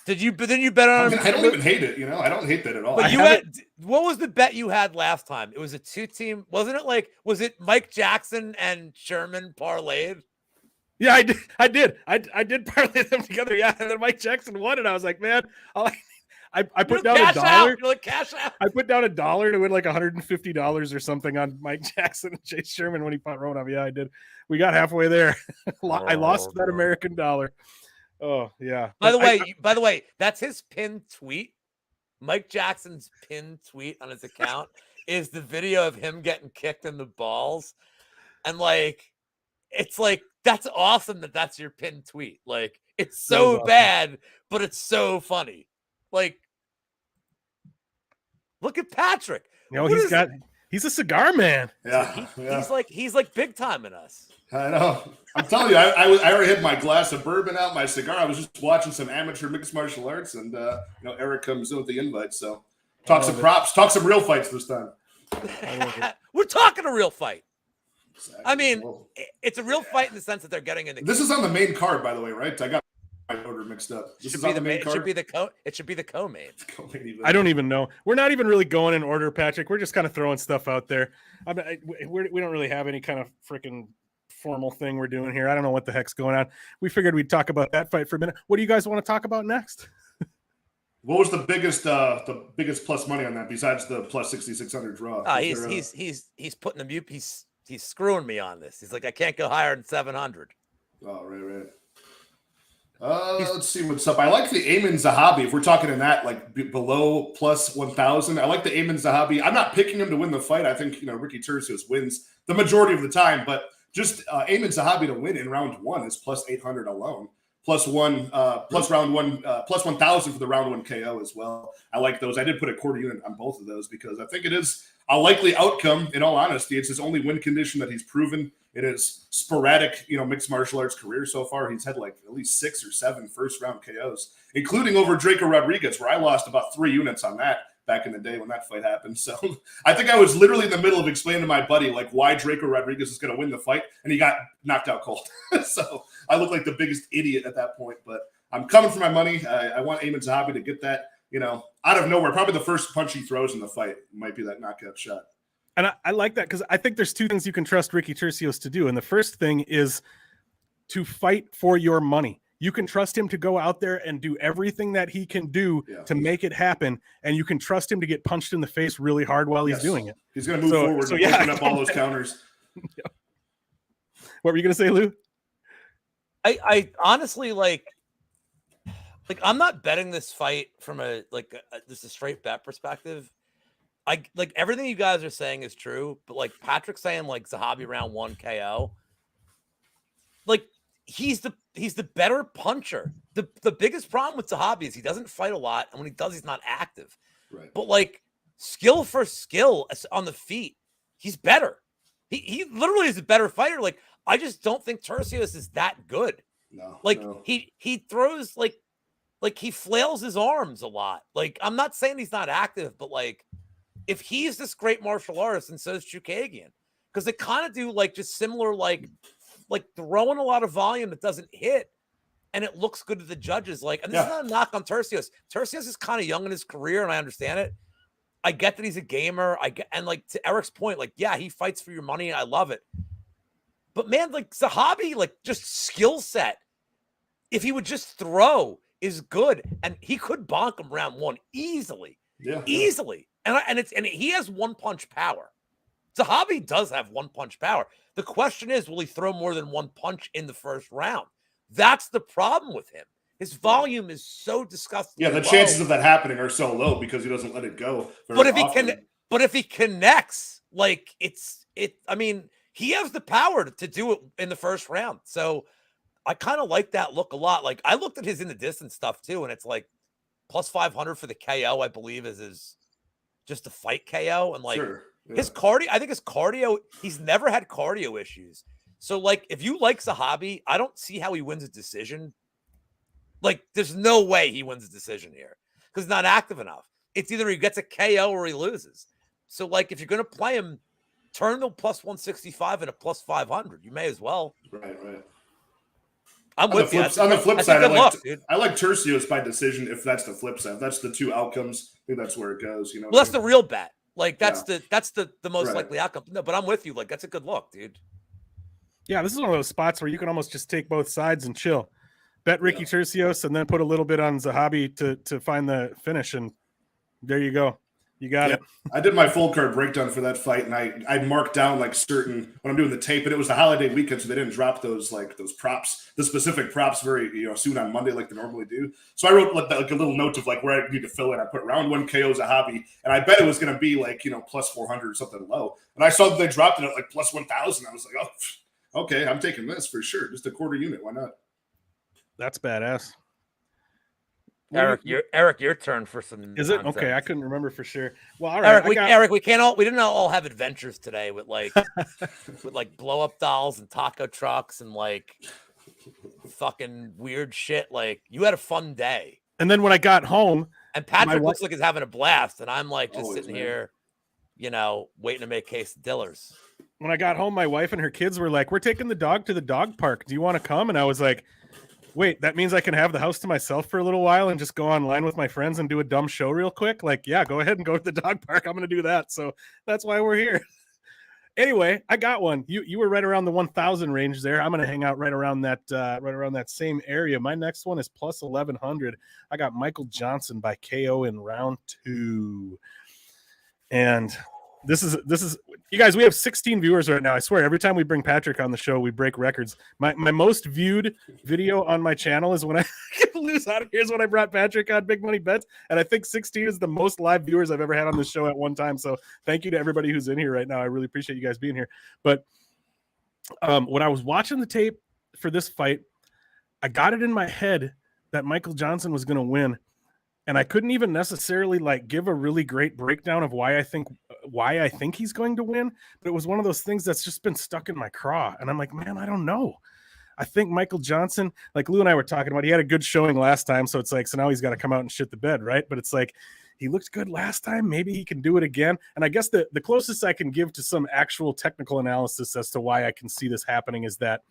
But then you bet on him. I don't even hate it, I don't hate that at all. But what was the bet you had last time? It was a 2-team, wasn't it? Was it Mike Jackson and Sherman parlayed? Yeah, I did. I did parlay them together. Yeah, and then Mike Jackson won, and I was like, man, I put down $1. You're like cash out. I put down $1 to win like $150 or something on Mike Jackson and Chase Sherman when he fought Romanov. Yeah, I did. We got halfway there. I lost that American dollar. Oh yeah. By the way, that's his pinned tweet. Mike Jackson's pinned tweet on his account is the video of him getting kicked in the balls, and it's like that's awesome that's your pinned tweet. Like it's so awesome. Bad, but it's so funny. Like, look at Patrick. He's a cigar man. Yeah, He's like big time in us. I know. I'm telling you, I already had my glass of bourbon out, my cigar. I was just watching some amateur mixed martial arts, and Erik comes in with the invite. So talk some props, talk some real fights this time. We're talking a real fight. Exactly. I mean, it's a real fight in the sense that they're getting in the. This is on the main card, by the way, right? I got my order mixed up. This is on the main card. It should be the co-main. I don't even know. We're not even really going in order, Patrick. We're just kind of throwing stuff out there. We don't really have any kind of freaking formal thing we're doing here. I don't know what the heck's going on. We figured we'd talk about that fight for a minute. What do you guys want to talk about next? What was the biggest plus money on that besides the plus 6,600 draw? He's putting the mute. He's screwing me on this. He's like, I can't go higher than 700. Oh, right. Let's see what's up. I like the Ayman Zahabi. If we're talking in that, like below plus 1,000, I like the Ayman Zahabi. I'm not picking him to win the fight. I think Ricky Turcios wins the majority of the time, but just Ayman Zahabi to win in round one is plus 800 alone. Plus 1,000 for the round one KO as well. I like those. I did put a quarter unit on both of those because I think it is a likely outcome. In all honesty, it's his only win condition that he's proven in his sporadic, mixed martial arts career so far. He's had like at least 6 or 7 first round KOs, including over Draco Rodriguez, where I lost about 3 units on that back in the day when that fight happened. So I think I was literally in the middle of explaining to my buddy like why Draco Rodriguez is going to win the fight, and he got knocked out cold. So I look like the biggest idiot at that point, but I'm coming for my money. I want Ayman Zahabi to get that, out of nowhere. Probably the first punch he throws in the fight might be that knockout shot. And I like that because I think there's 2 things you can trust Ricky Turcios to do. And the first thing is to fight for your money. You can trust him to go out there and do everything that he can do to make it happen. And you can trust him to get punched in the face really hard while he's doing it. He's going to move forward and open up all those counters. What were you going to say, Lou? I honestly like I'm not betting this fight from just a straight bet perspective. I like everything you guys are saying is true, but like Patrick's saying like Zahabi round 1 KO. Like he's the better puncher. The biggest problem with Zahabi is he doesn't fight a lot, and when he does, he's not active. Right. But like skill for skill on the feet, he's better. He literally is a better fighter. Like I just don't think Turcios is that good. No. He throws like he flails his arms a lot. Like I'm not saying he's not active, but like if he's this great martial artist, and so is Chukagian, because they kind of do like just similar like throwing a lot of volume that doesn't hit, and it looks good to the judges. Like, and this is not a knock on Turcios. Turcios is kind of young in his career, and I understand it. I get that he's a gamer. And like to Erik's point, like, yeah, he fights for your money, and I love it. But man, like Zahabi, like just skill set, if he would just throw, is good, and he could bonk him round 1 easily. Yeah, easily. And he has 1-punch power. Zahabi does have 1-punch power. The question is, will he throw more than 1 punch in the first round? That's the problem with him. His volume is so disgusting. Yeah, the chances of that happening are so low because he doesn't let it go. But if he connects, like I mean, he has the power to do it in the first round. So I kind of like that look a lot. Like I looked at his in the distance stuff too, and it's like plus 500 for the KO, I believe, is his just a fight KO. And like his cardio, I think his cardio, he's never had cardio issues. So like if you like Zahabi, I don't see how he wins a decision. Like there's no way he wins a decision here because he's not active enough. It's either he gets a KO or he loses. So like if you're going to play him, turn the plus 165 into plus 500. You may as well. Right. I'm with you. On the flip side, I like Turcios by decision if that's the flip side. If that's the 2 outcomes. I think that's where it goes. Well, that's the real bet. Like that's the most likely outcome. No, but I'm with you. Like that's a good look, dude. Yeah, this is one of those spots where you can almost just take both sides and chill. Bet Ricky Turcios and then put a little bit on Zahabi to find the finish, and there you go. You got it. I did my full card breakdown for that fight, and I marked down like certain when I'm doing the tape, and it was the holiday weekend, so they didn't drop those props, the specific props very soon on Monday like they normally do. So I wrote like a little note of like where I need to fill in. I put round 1 KO Zahabi, and I bet it was going to be like plus 400 or something low. And I saw that they dropped it at like plus 1,000. I was like, oh, okay, I'm taking this for sure, just a quarter unit. Why not? That's badass. Erik, your turn for some. Is it nonsense. okay? I couldn't remember for sure. Well, all right, Erik, we didn't all have adventures today with like with like blow up dolls and taco trucks and like fucking weird shit. Like you had a fun day. And then when I got home, and Patrick looks like he's having a blast, and I'm like just sitting here, waiting to make quesadillas. When I got home, my wife and her kids were like, "We're taking the dog to the dog park. Do you want to come?" And I was like, "Wait, that means I can have the house to myself for a little while and just go online with my friends and do a dumb show real quick?" Like, yeah, go ahead and go to the dog park. I'm going to do that. So that's why we're here. Anyway, I got one. You were right around the 1,000 range there. I'm going to hang out right around that same area. My next one is plus 1,100. I got Michael Johnson by KO in round 2. And this is you guys, we have 16 viewers right now. I swear every time we bring Patrick on the show, we break records. My most viewed video on my channel is when I lose out. Here's when I brought Patrick on Big Money Bets, and I think 16 is the most live viewers I've ever had on the show at one time. So thank you to everybody who's in here right now. I really appreciate you guys being here. But when I was watching the tape for this fight, I got it in my head that Michael Johnson was going to win. And I couldn't even necessarily like give a really great breakdown of why I think he's going to win. But it was one of those things that's just been stuck in my craw. And I'm like, man, I don't know. I think Michael Johnson, like Lou and I were talking about, he had a good showing last time. So it's like, so now he's got to come out and shit the bed, right? But it's like, he looked good last time. Maybe he can do it again. And I guess the closest I can give to some actual technical analysis as to why I can see this happening is that,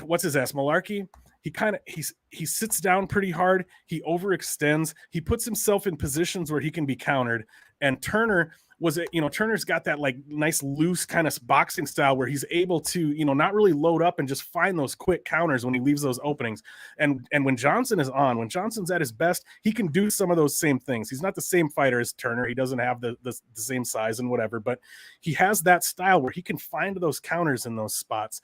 what's his ass, Malarkey? He sits down pretty hard. He overextends. He puts himself in positions where he can be countered. And Turner Turner's got that like nice loose kind of boxing style where he's able to, not really load up and just find those quick counters when he leaves those openings. And when Johnson's at his best, he can do some of those same things. He's not the same fighter as Turner. He doesn't have the same size and whatever, but he has that style where he can find those counters in those spots.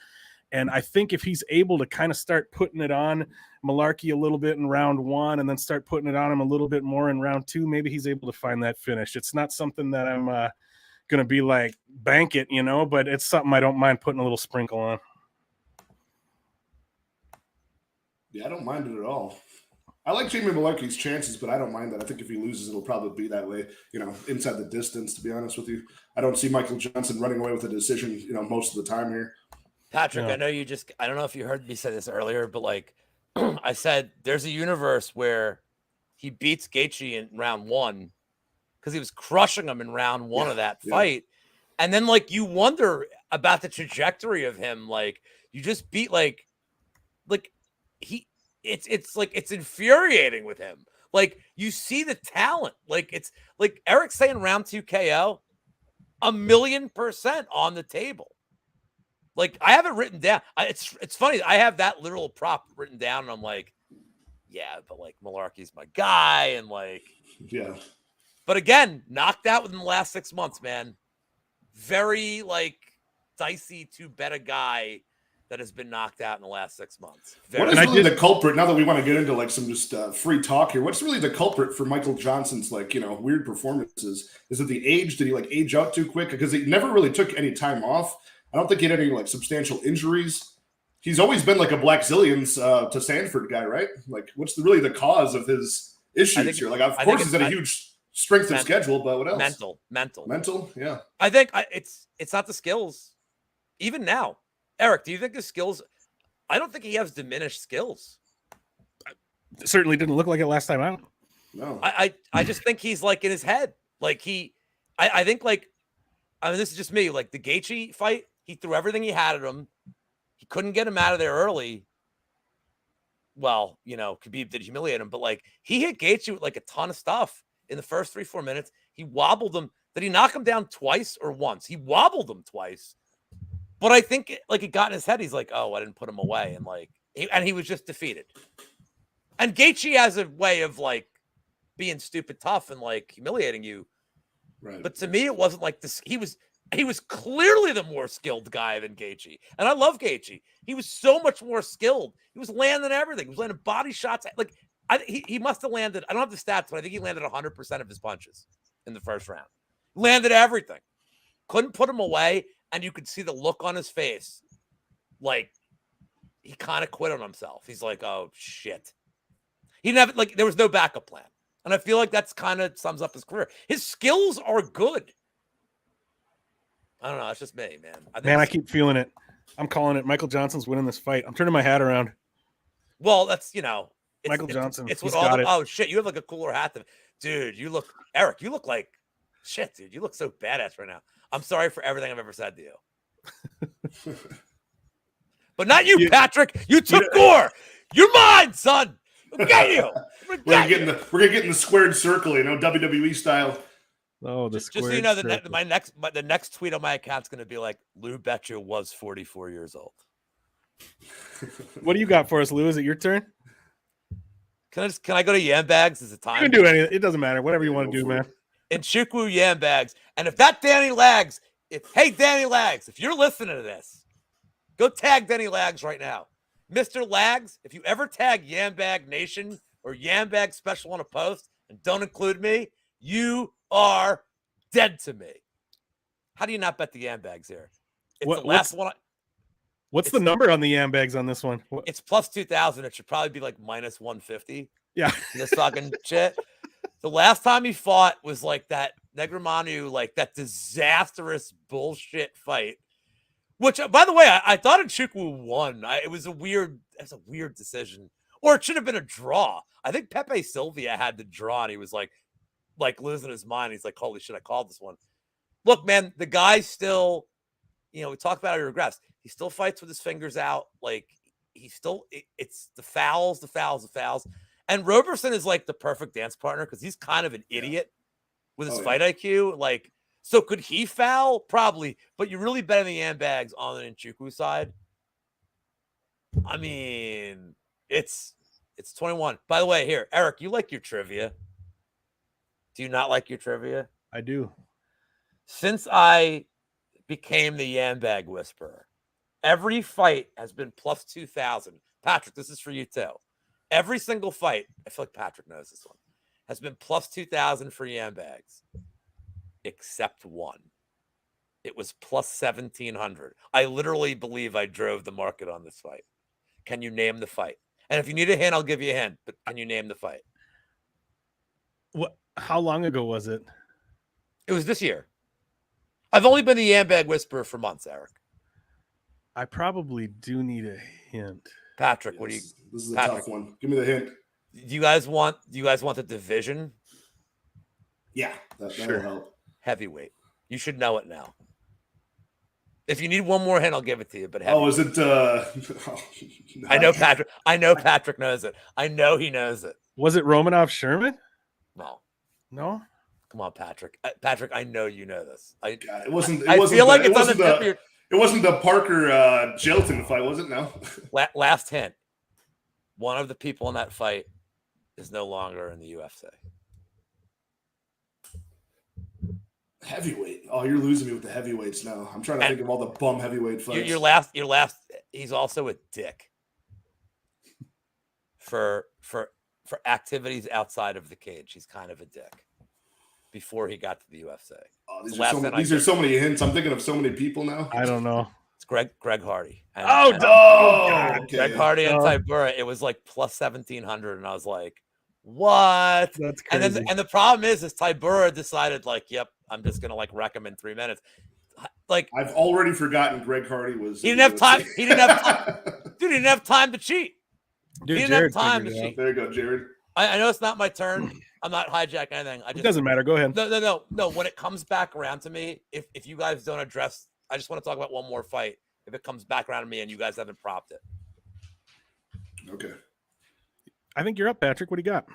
And I think if he's able to kind of start putting it on Malarkey a little bit in round 1 and then start putting it on him a little bit more in round 2, maybe he's able to find that finish. It's not something that I'm going to be like, bank it, but it's something I don't mind putting a little sprinkle on. Yeah, I don't mind it at all. I like Jamie Malarkey's chances, but I don't mind that. I think if he loses, it'll probably be that way, inside the distance, to be honest with you. I don't see Michael Johnson running away with a decision, most of the time here. Patrick, yeah. I don't know if you heard me say this earlier, but like I said, there's a universe where he beats Gaethje in round 1 because he was crushing him in round 1 of that fight. And then like you wonder about the trajectory of him. Like you just beat it's infuriating with him. Like you see the talent. Like it's like Erik saying round 2 KO, 1,000,000% on the table. Like I have it written down. It's funny. I have that literal prop written down, and I'm like, yeah, but like Malarkey's my guy, and like, yeah. But again, knocked out within the last 6 months, man. Very like dicey to bet a guy that has been knocked out in the last 6 months. What is really the culprit? Now that we want to get into like some just free talk here, what's really the culprit for Michael Johnson's like weird performances? Is it the age? Did he like age out too quick? Because he never really took any time off. I don't think he had any like substantial injuries. He's always been like a Black Zillions to Sanford guy, right? Like, what's really the cause of his issues here? Like, of course, he's got a huge strength of schedule, but what else? Mental. Yeah. I think it's not the skills. Even now, Erik, do you think the skills? I don't think he has diminished skills. It certainly didn't look like it last time out. No. I just think he's like in his head. Like I think like, I mean, this is just me. Like the Gaethje fight, he threw everything he had at him. He couldn't get him out of there early. Well, Khabib did humiliate him, but like he hit Gaethje with like a ton of stuff in the first 3-4 minutes. He wobbled him. Did he knock him down twice or once? He wobbled him twice. But I think it got in his head. He's like, oh, I didn't put him away. And he was just defeated. And Gaethje has a way of like being stupid tough and like humiliating you. Right. But to me, it wasn't like this. He was clearly the more skilled guy than Gaethje. And I love Gaethje. He was so much more skilled. He was landing everything. He was landing body shots. Like he must have landed, I don't have the stats, but I think he landed 100% of his punches in the first round. Landed everything. Couldn't put him away. And you could see the look on his face. Like he kind of quit on himself. He's like, oh, shit. He didn't have like there was no backup plan. And I feel like that's kind of sums up his career. His skills are good. I don't know. It's just me, man. I keep feeling it. I'm calling it. Michael Johnson's winning this fight. I'm turning my hat around. Well, that's Michael Johnson. It's what oh shit, you have like a cooler hat than dude. Erik, you look like shit, dude. You look so badass right now. I'm sorry for everything I've ever said to you. But not you, Patrick. You took Gore. You're mine, son. We'll get you. We're gonna get in the squared circle, WWE style. Oh, just so you know, the next tweet on my account's gonna be like, Lou Betcha was 44 years old. What do you got for us, Lou? Is it your turn? Can I go to Yam Bags? Is it time? You can do anything. It doesn't matter. Whatever you want to do, man. In Chukwu Yam Bags. And if that Danny Lags, Danny Lags, if you're listening to this, go tag Danny Lags right now. Mr. Lags, if you ever tag Yam Bag Nation or Yam Bag Special on a post and don't include me, you are dead to me. How do you not bet the Yam Bags here? It's the last one. What's the number on the Yam Bags on this one? It's plus 2,000. It should probably be like minus 150. Yeah. This fucking shit. The last time he fought was like that Negramanu, like that disastrous bullshit fight. Which, by the way, I thought Nchukwu won. It was a weird decision. Or it should have been a draw. I think Pepe Silvia had the draw, and he was like losing his mind. He's like, holy shit, I called this one. Look, man, the guy still, we talked about how he regressed. He still fights with his fingers out. Like, it's the fouls. And Roberson is like the perfect dance partner because he's kind of an idiot with his fight IQ. Like, so could he foul? Probably. But you're really betting the Yam Bags on the Nchukwu side. I mean, it's 21. By the way, here, Erik, you like your trivia. Do you not like your trivia? I do. Since I became the Yam Bag Whisperer, every fight has been plus 2,000. Patrick, this is for you too. Every single fight, I feel like Patrick knows this one, has been plus 2,000 for Yam Bags, except one. It was plus 1,700. I literally believe I drove the market on this fight. Can you name the fight? And if you need a hint, I'll give you a hint. But can you name the fight? What? How long ago was it? It was this year. I've only been the Yam Bag Whisperer for months, Erik. I probably do need a hint. Patrick, This is a tough one. Give me the hint. Do you guys want the division? Yeah, that'll help. Heavyweight. You should know it now. If you need one more hint, I'll give it to you. But is it? I know Patrick. I know Patrick knows it. I know he knows it. Was it Romanov Sherman? No. Come on, Patrick. Patrick, I know you know this. It wasn't. I feel like it's on the tip of your. It wasn't the Parker Jelton fight, was it? No. Last hint. One of the people in that fight is no longer in the UFC. Heavyweight. Oh, you're losing me with the heavyweights now. I'm trying to think of all the bum heavyweight fights. Your last. He's also a dick for activities outside of the cage. He's kind of a dick before he got to the UFC. Oh, these are so many hints. I'm thinking of so many people now. I don't know. It's Greg Hardy. Okay. Greg Hardy and Tybura. It was like plus 1,700, and I was like, "What?" That's crazy. And the problem is Tybura decided like, "Yep, I'm just gonna like wreck him in 3 minutes." Like, I've already forgotten Greg Hardy was. He didn't have time. He didn't have time. Dude, he didn't have time to cheat. Dude, he didn't have time to cheat. There you go, Jared. I know it's not my turn. I'm not hijacking anything. It doesn't matter. Go ahead. No. When it comes back around to me, if you guys don't address, I just want to talk about one more fight. If it comes back around to me and you guys haven't propped it. Okay. I think you're up, Patrick. What do you got?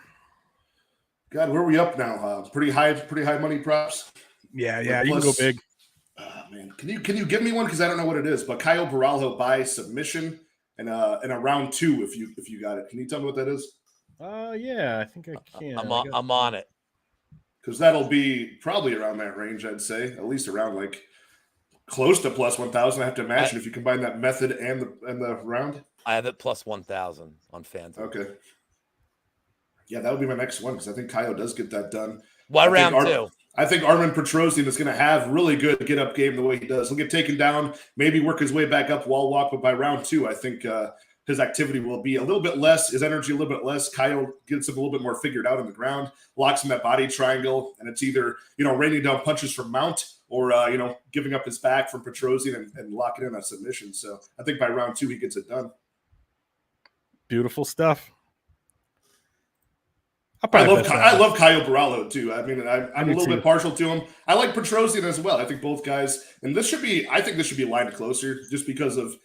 God, where are we up now? Pretty high money props. Yeah. You can go big. Man, can you give me one? Because I don't know what it is. But Caio Borralho by submission and a round 2 if you got it. Can you tell me what that is? Yeah, I think I can. I'm on it. Because that'll be probably around that range, I'd say. At least around like close to plus 1,000. I have to imagine if you combine that method and the round. I have it plus 1,000 on FanDuel. Okay. Yeah, that would be my next one because I think Caio does get that done. Why round 2? I think Armen Petrosian is going to have really good get-up game the way he does. He'll get taken down, maybe work his way back up wall walk, but by round 2, I think his activity will be a little bit less, his energy a little bit less. Kyle gets him a little bit more figured out on the ground, locks in that body triangle, and it's either, raining down punches from Mount or, giving up his back from Petrosian and locking in a submission. So I think by round 2, he gets it done. Beautiful stuff. I love Caio Borralho too. I mean, I'm a little bit partial to him. I like Petrosian as well. I think both guys, and I think this should be lined closer just because of,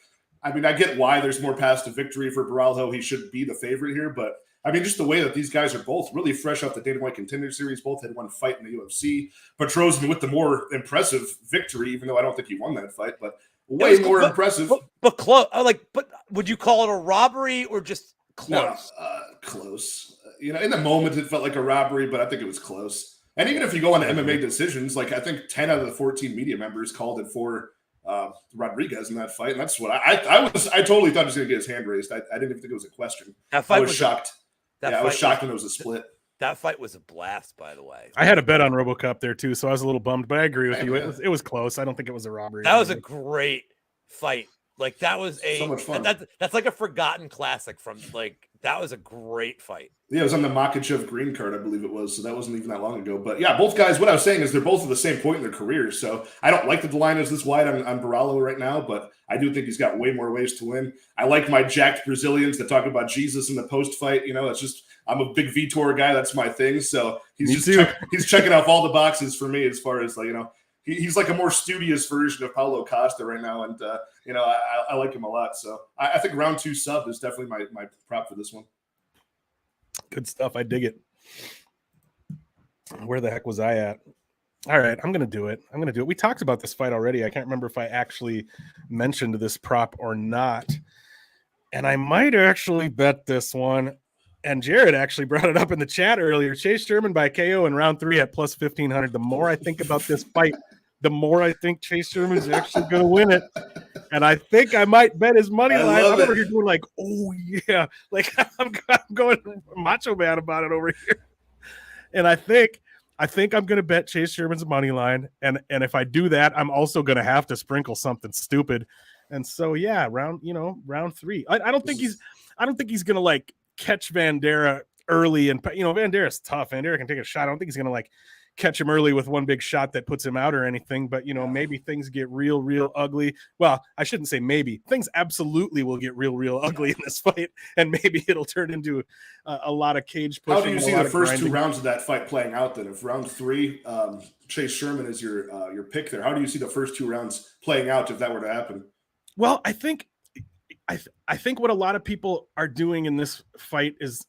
I get why there's more paths to victory for Borralho. He should be the favorite here, but just the way that these guys are both really fresh off the Dana White Contender Series, both had one fight in the UFC. Petrosian with the more impressive victory, even though I don't think he won that fight, but way more impressive. But close. But would you call it a robbery or just close? No, close. In the moment, it felt like a robbery, but I think it was close. And even if you go on to MMA decisions, I think 10 out of the 14 media members called it for Rodriguez in that fight. And that's what I totally thought he was going to get his hand raised. I didn't even think it was a question. That fight I was shocked. I was shocked when it was a split. That fight was a blast, by the way. I had a bet on RoboCop there too, so I was a little bummed, but I agree with you. It was close. I don't think it was a robbery. That was a great fight. That was so much fun. That's like a forgotten classic from that was a great fight. Yeah, it was on the Makhachev green card, I believe it was. So that wasn't even that long ago. But yeah, both guys, what I was saying is they're both at the same point in their careers. So I don't like that the line is this wide on Borralho right now, but I do think he's got way more ways to win. I like my jacked Brazilians that talk about Jesus in the post fight. It's just, I'm a big Vitor guy. That's my thing. So he's he's checking off all the boxes for me as far as he's like a more studious version of Paulo Costa right now. And, I like him a lot. So I think round 2 sub is definitely my prop for this one. Good stuff. I dig it. Where the heck was I at? All right, I'm going to do it. We talked about this fight already. I can't remember if I actually mentioned this prop or not. And I might actually bet this one. And Jared actually brought it up in the chat earlier. Chase Sherman by KO in round 3 at plus 1,500. The more I think about this fight, the more I think Chase Sherman is actually going to win it. And I think I might bet his money line. I'm over here doing oh yeah. I'm going Macho Man about it over here. And I think I'm going to bet Chase Sherman's money line. And if I do that, I'm also going to have to sprinkle something stupid. And so, yeah, round 3. I don't think he's going to catch Vandera early. And, Vandera's tough. Vandera can take a shot. I don't think he's going to catch him early with one big shot that puts him out or anything, but maybe things get real ugly. Well, I shouldn't say maybe. Things absolutely will get real ugly in this fight, and maybe it'll turn into a lot of cage pushing. How do you see the first 2 rounds of that fight playing out then? If round 3, Chase Sherman is your pick there, how do you see the first 2 rounds playing out if that were to happen? Well, I think what a lot of people are doing in this fight is,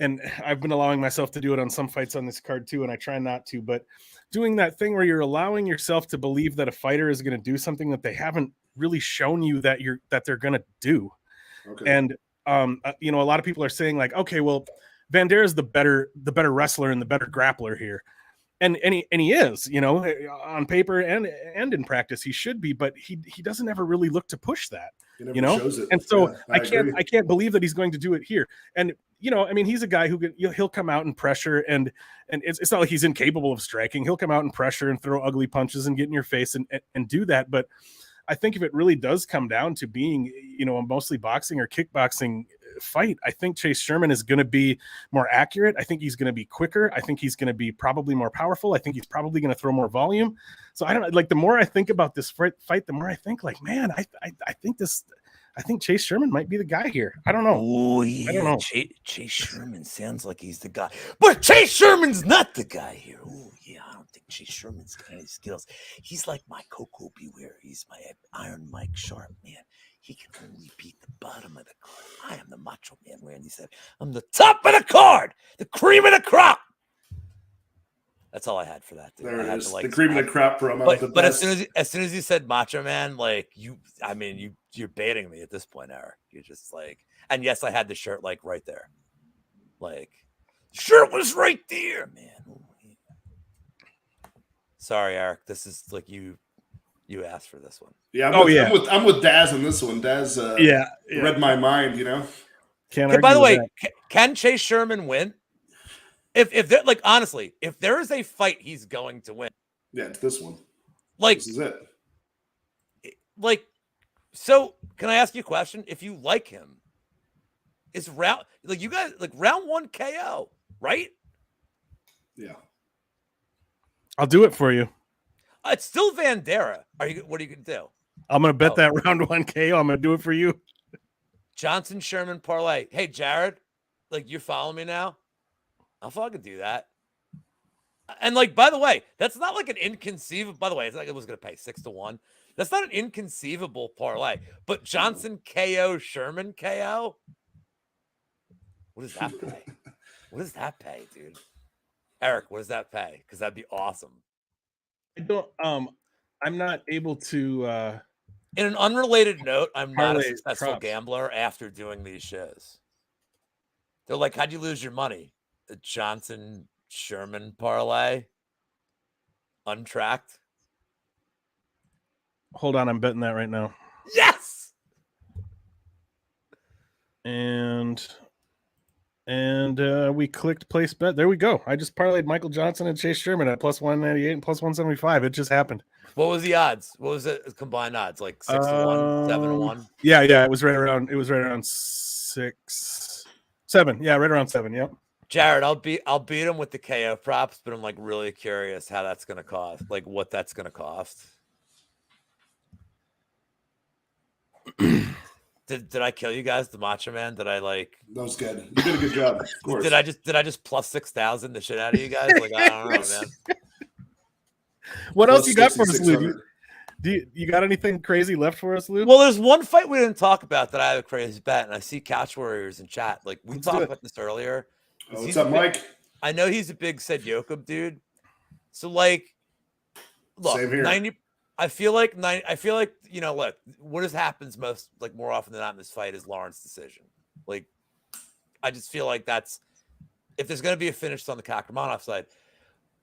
and I've been allowing myself to do it on some fights on this card too, and I try not to, but doing that thing where you're allowing yourself to believe that a fighter is going to do something that they haven't really shown you that they're going to do. Okay. And a lot of people are saying okay, well, Vandera is the better wrestler and the better grappler here. And he is, on paper and in practice, he should be, but he doesn't ever really look to push that, shows it. And so yeah, I can't believe that he's going to do it here. And, he's a guy he'll come out and pressure and it's not like he's incapable of striking. He'll come out and pressure and throw ugly punches and get in your face and do that. But I think if it really does come down to being, a mostly boxing or kickboxing fight, I think Chase Sherman is going to be more accurate. I think he's going to be quicker. I think he's going to be probably more powerful. I think he's probably going to throw more volume. So I don't the more I think about this fight, the more I think man, I think Chase Sherman might be the guy here. I don't know. Oh yeah, I don't know. Chase Sherman sounds like he's the guy, but Chase Sherman's not the guy here. Oh yeah, I don't think Chase Sherman's got any skills. He's like my Coco Beware. He's my Iron Mike Sharp, man. He can only beat the bottom of the card. I am the Macho Man Randy said. I'm the top of the card, the cream of the crop. That's all I had for that. Dude. There it is. The cream of the crop promo. But as soon as you said Macho Man, you're baiting me at this point, Eric. You're just and yes, I had the shirt right there. Shirt was right there, man. Oh, yeah. Sorry, Eric. This is you asked for this one. Yeah, I'm with Daz on this one. Daz read my mind, By the way, can Chase Sherman win? If they're honestly, if there is a fight he's going to win. Yeah, it's this one. This is it. So can I ask you a question? If you like him, is round like you guys like round 1 KO, right? Yeah. I'll do it for you. It's still Vandera. What are you gonna do? I'm gonna bet that round 1 KO. I'm gonna do it for you. Johnson Sherman parlay. Hey Jared, like you're following me now? I'll fucking do that. And like, by the way, that's not like an inconceivable. By the way, it's like it was gonna pay 6-1. That's not an inconceivable parlay. But Johnson KO, Sherman KO. What does that pay? What does that pay, dude? Erik, what does that pay? Because that'd be awesome. I don't. I'm not able to. In an unrelated note, I'm not a parlay successful props. gambler after doing these shows. They're like, how'd you lose your money? The Johnson Sherman parlay, untracked. Hold on, I'm betting that right now. Yes. And we clicked place bet. There we go. I just parlayed Michael Johnson and Chase Sherman at plus 198 and plus 175. It just happened. What was the odds? What was the combined odds? Like 6-1, 7-1? Yeah. It was right around 6, 7. Yeah, right around 7. Yep. Jared, I'll beat him with the KO props, but I'm like really curious how that's gonna cost. Like what that's gonna cost. Did I kill you guys, the Macho Man? Did I like? That was good. You did a good job. Of course. Did I just plus 6,000 the shit out of you guys? Like I don't know, man. What Plus else you got for us, 6,600. Lou? You got anything crazy left for us, Lou? Well, there's one fight we didn't talk about that I have a crazy bet, and I see Couch Warriors in chat. Like we Let's talked do it. about this earlier. Oh, what's up, Mike? I know he's a big Said Yokum dude. So like, look, Same here. 90. I feel like you know, look, what happens more often than not in this fight is Lawrence decision. Like, I just feel like that's if there's going to be a finish it's on the Kakramanov side,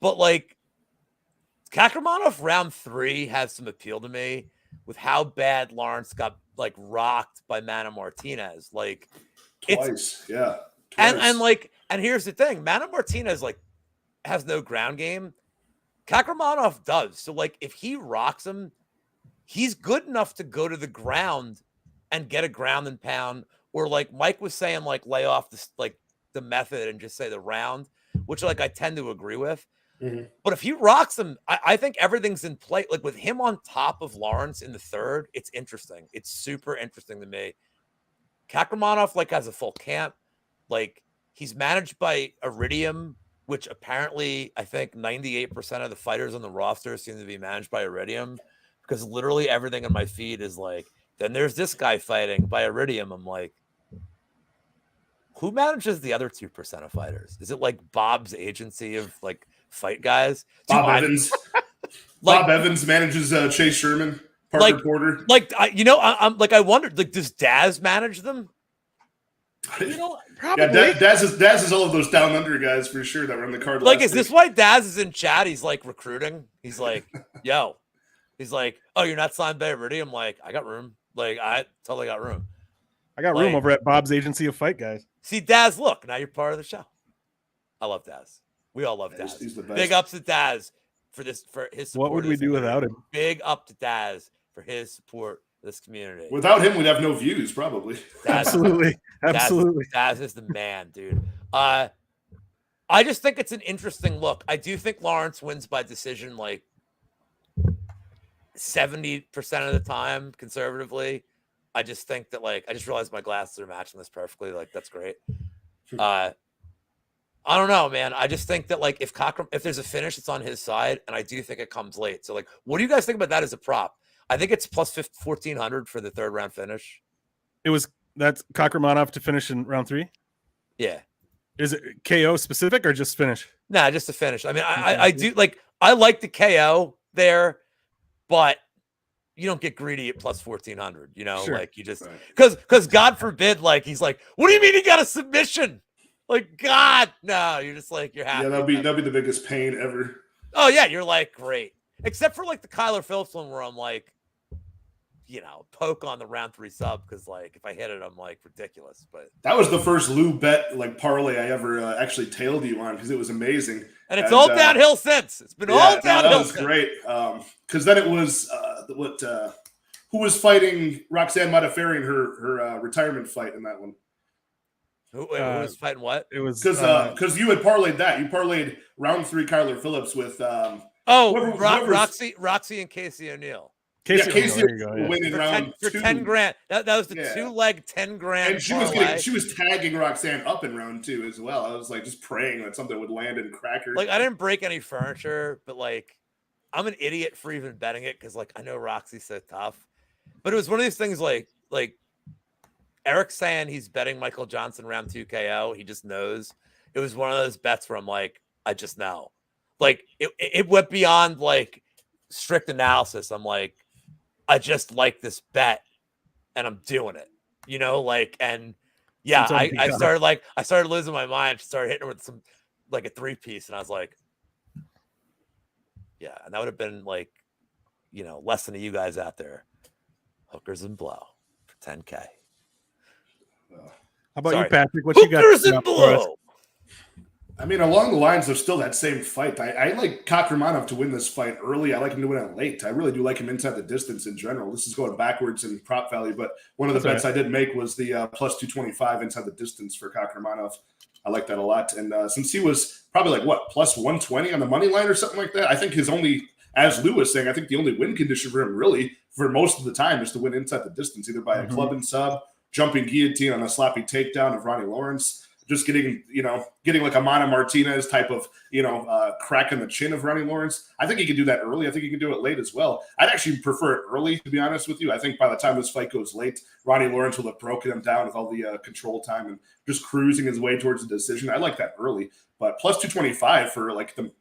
but like Kakramanov round 3 has some appeal to me with how bad Lawrence got like rocked by Mana Martinez. Like Twice, yeah. And here's the thing, Mana Martinez like has no ground game. Kakramanov does. So like if he rocks him, he's good enough to go to the ground and get a ground and pound, or like Mike was saying, like lay off the method and just say the round, which like I tend to agree with. Mm-hmm. But if he rocks him, I think everything's in play. Like with him on top of Lawrence in the third, it's interesting. It's super interesting to me. Kakramanov like has a full camp. Like he's managed by Iridium, which apparently I think 98% of the fighters on the roster seem to be managed by Iridium, because literally everything in my feed is like, then there's this guy fighting by Iridium. I'm like, who manages the other 2% of fighters? Is it like Bob's agency of like fight guys? Bob Evans. Bob Evans manages Chase Sherman, Parker Porter. I'm like, I wondered, like, does Daz manage them? You know, probably. Yeah, Daz is all of those down under guys for sure that were on the card. Like, is this why Daz is in chat? He's like recruiting. He's like, yo, he's like, oh, you're not signed by Iridium? I'm like, I got room. Like, I totally got room. I got room over at Bob's agency of fight guys. See, Daz, look, now you're part of the show. I love Daz. We all love Daz. He's the best. Big ups to Daz for his support. What would we do without him? Big up to Daz for his support of this community. Without him, we'd have no views, probably. Absolutely. Daz is the man, dude. I just think it's an interesting look. I do think Lawrence wins by decision like 70% of the time, conservatively. I just think that, like, I just realized my glasses are matching this perfectly. Like, that's great. I don't know, man. I just think that, like, if there's a finish, it's on his side, and I do think it comes late. So, like, what do you guys think about that as a prop? I think it's plus 1,400 for the third round finish. That's Kakramanov to finish in round 3? Yeah. Is it KO specific or just finish? Nah, just to finish. I mean, I do, like, I like the KO there, but you don't get greedy at plus 1,400, you know, sure. Like you just, because God forbid, like, he's like, what do you mean he got a submission? Like, God, no, you're just like, you're happy. Yeah, that'd be the biggest pain ever. Oh yeah. You're like, great. Except for like the Kyler Phillips one where I'm like, you know, poke on the round 3 sub. Cause like, if I hit it, I'm like ridiculous, but that was the first Lou bet like parlay I ever actually tailed you on. Cause it was amazing. And it's all downhill since. It's been all downhill. That was great. Cause then it was who was fighting Roxanne Modafferi in her retirement fight in that one? Who was fighting what? It was because you had parlayed that. You parlayed round 3 Kyler Phillips with Roxy and Casey O'Neill. Casey O'Neill, winning round for 2. 10 grand. That was the 2-leg 10 grand. And she was tagging Roxanne up in round 2 as well. I was like just praying that something would land and crack her. Like I didn't break any furniture, but like I'm an idiot for even betting it because like I know Roxy's so tough. But it was one of these things like Erik saying he's betting Michael Johnson round 2 KO. He just knows. It was one of those bets where I'm like, I just know. Like it went beyond like strict analysis. I'm like, I just like this bet and I'm doing it. You know, like, and yeah, I started losing my mind, started hitting her with some like a 3-piece, and I was like, yeah, and that would have been like, you know, lesson to you guys out there. Hookers and blow for 10K. How about you, Patrick? What you got? Hookers and blow. I mean, along the lines of still that same fight, I like Kakhramonov to win this fight early. I like him to win it late. I really do like him inside the distance in general. This is going backwards in prop value, but one of the bets I did make was the plus 225 inside the distance for Kakhramonov. I like that a lot. And since he was probably like, what, plus 120 on the money line or something like that, I think his only, as Lou was saying, I think the only win condition for him really for most of the time is to win inside the distance, either by a club and sub, jumping guillotine on a sloppy takedown of Ronnie Lawrence, just getting like a Mana Martinez type of, crack in the chin of Ronnie Lawrence. I think he can do that early. I think he can do it late as well. I'd actually prefer it early, to be honest with you. I think by the time this fight goes late, Ronnie Lawrence will have broken him down with all the control time and just cruising his way towards the decision. I like that early, but plus 225 for like to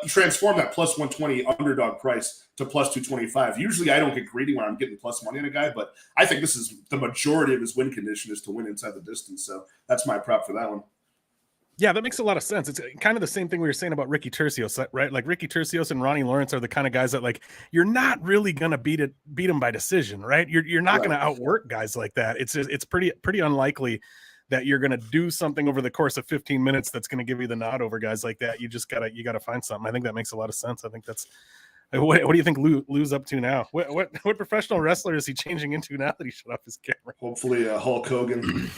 transform that plus 120 underdog price to plus 225. Usually I don't get greedy when I'm getting plus money on a guy, but I think this is the majority of his win condition is to win inside the distance. So that's my prop for that one. Yeah, that makes a lot of sense. It's kind of the same thing we were saying about Ricky Tercios, right? Like Ricky Tercios and Ronnie Lawrence are the kind of guys that like you're not really gonna beat them by decision, right? You're not gonna outwork guys like that. It's pretty unlikely that you're gonna do something over the course of 15 minutes that's gonna give you the nod over guys like that. You gotta find something. I think that makes a lot of sense. I think that's what do you think Lou's up to now? What professional wrestler is he changing into now that he shut off his camera? Hopefully Hulk Hogan.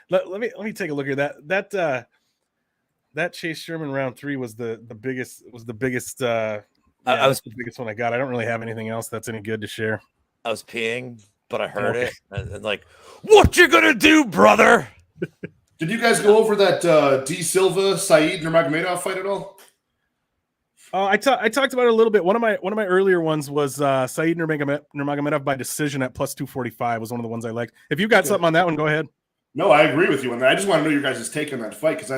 Let me take a look here. That Chase Sherman round 3 was the biggest the biggest one I got. I don't really have anything else that's any good to share. I was peeing, but I heard it and like, what you gonna do, brother? Did you guys go over that D Silva Saeed Nurmagomedov fight at all? I talked about it a little bit. One of my earlier ones was Saeed Nurmagomedov by decision at plus 245 was one of the ones I liked. If you got something on that one, go ahead. No, I agree with you on that. I just want to know your guys' take on that fight because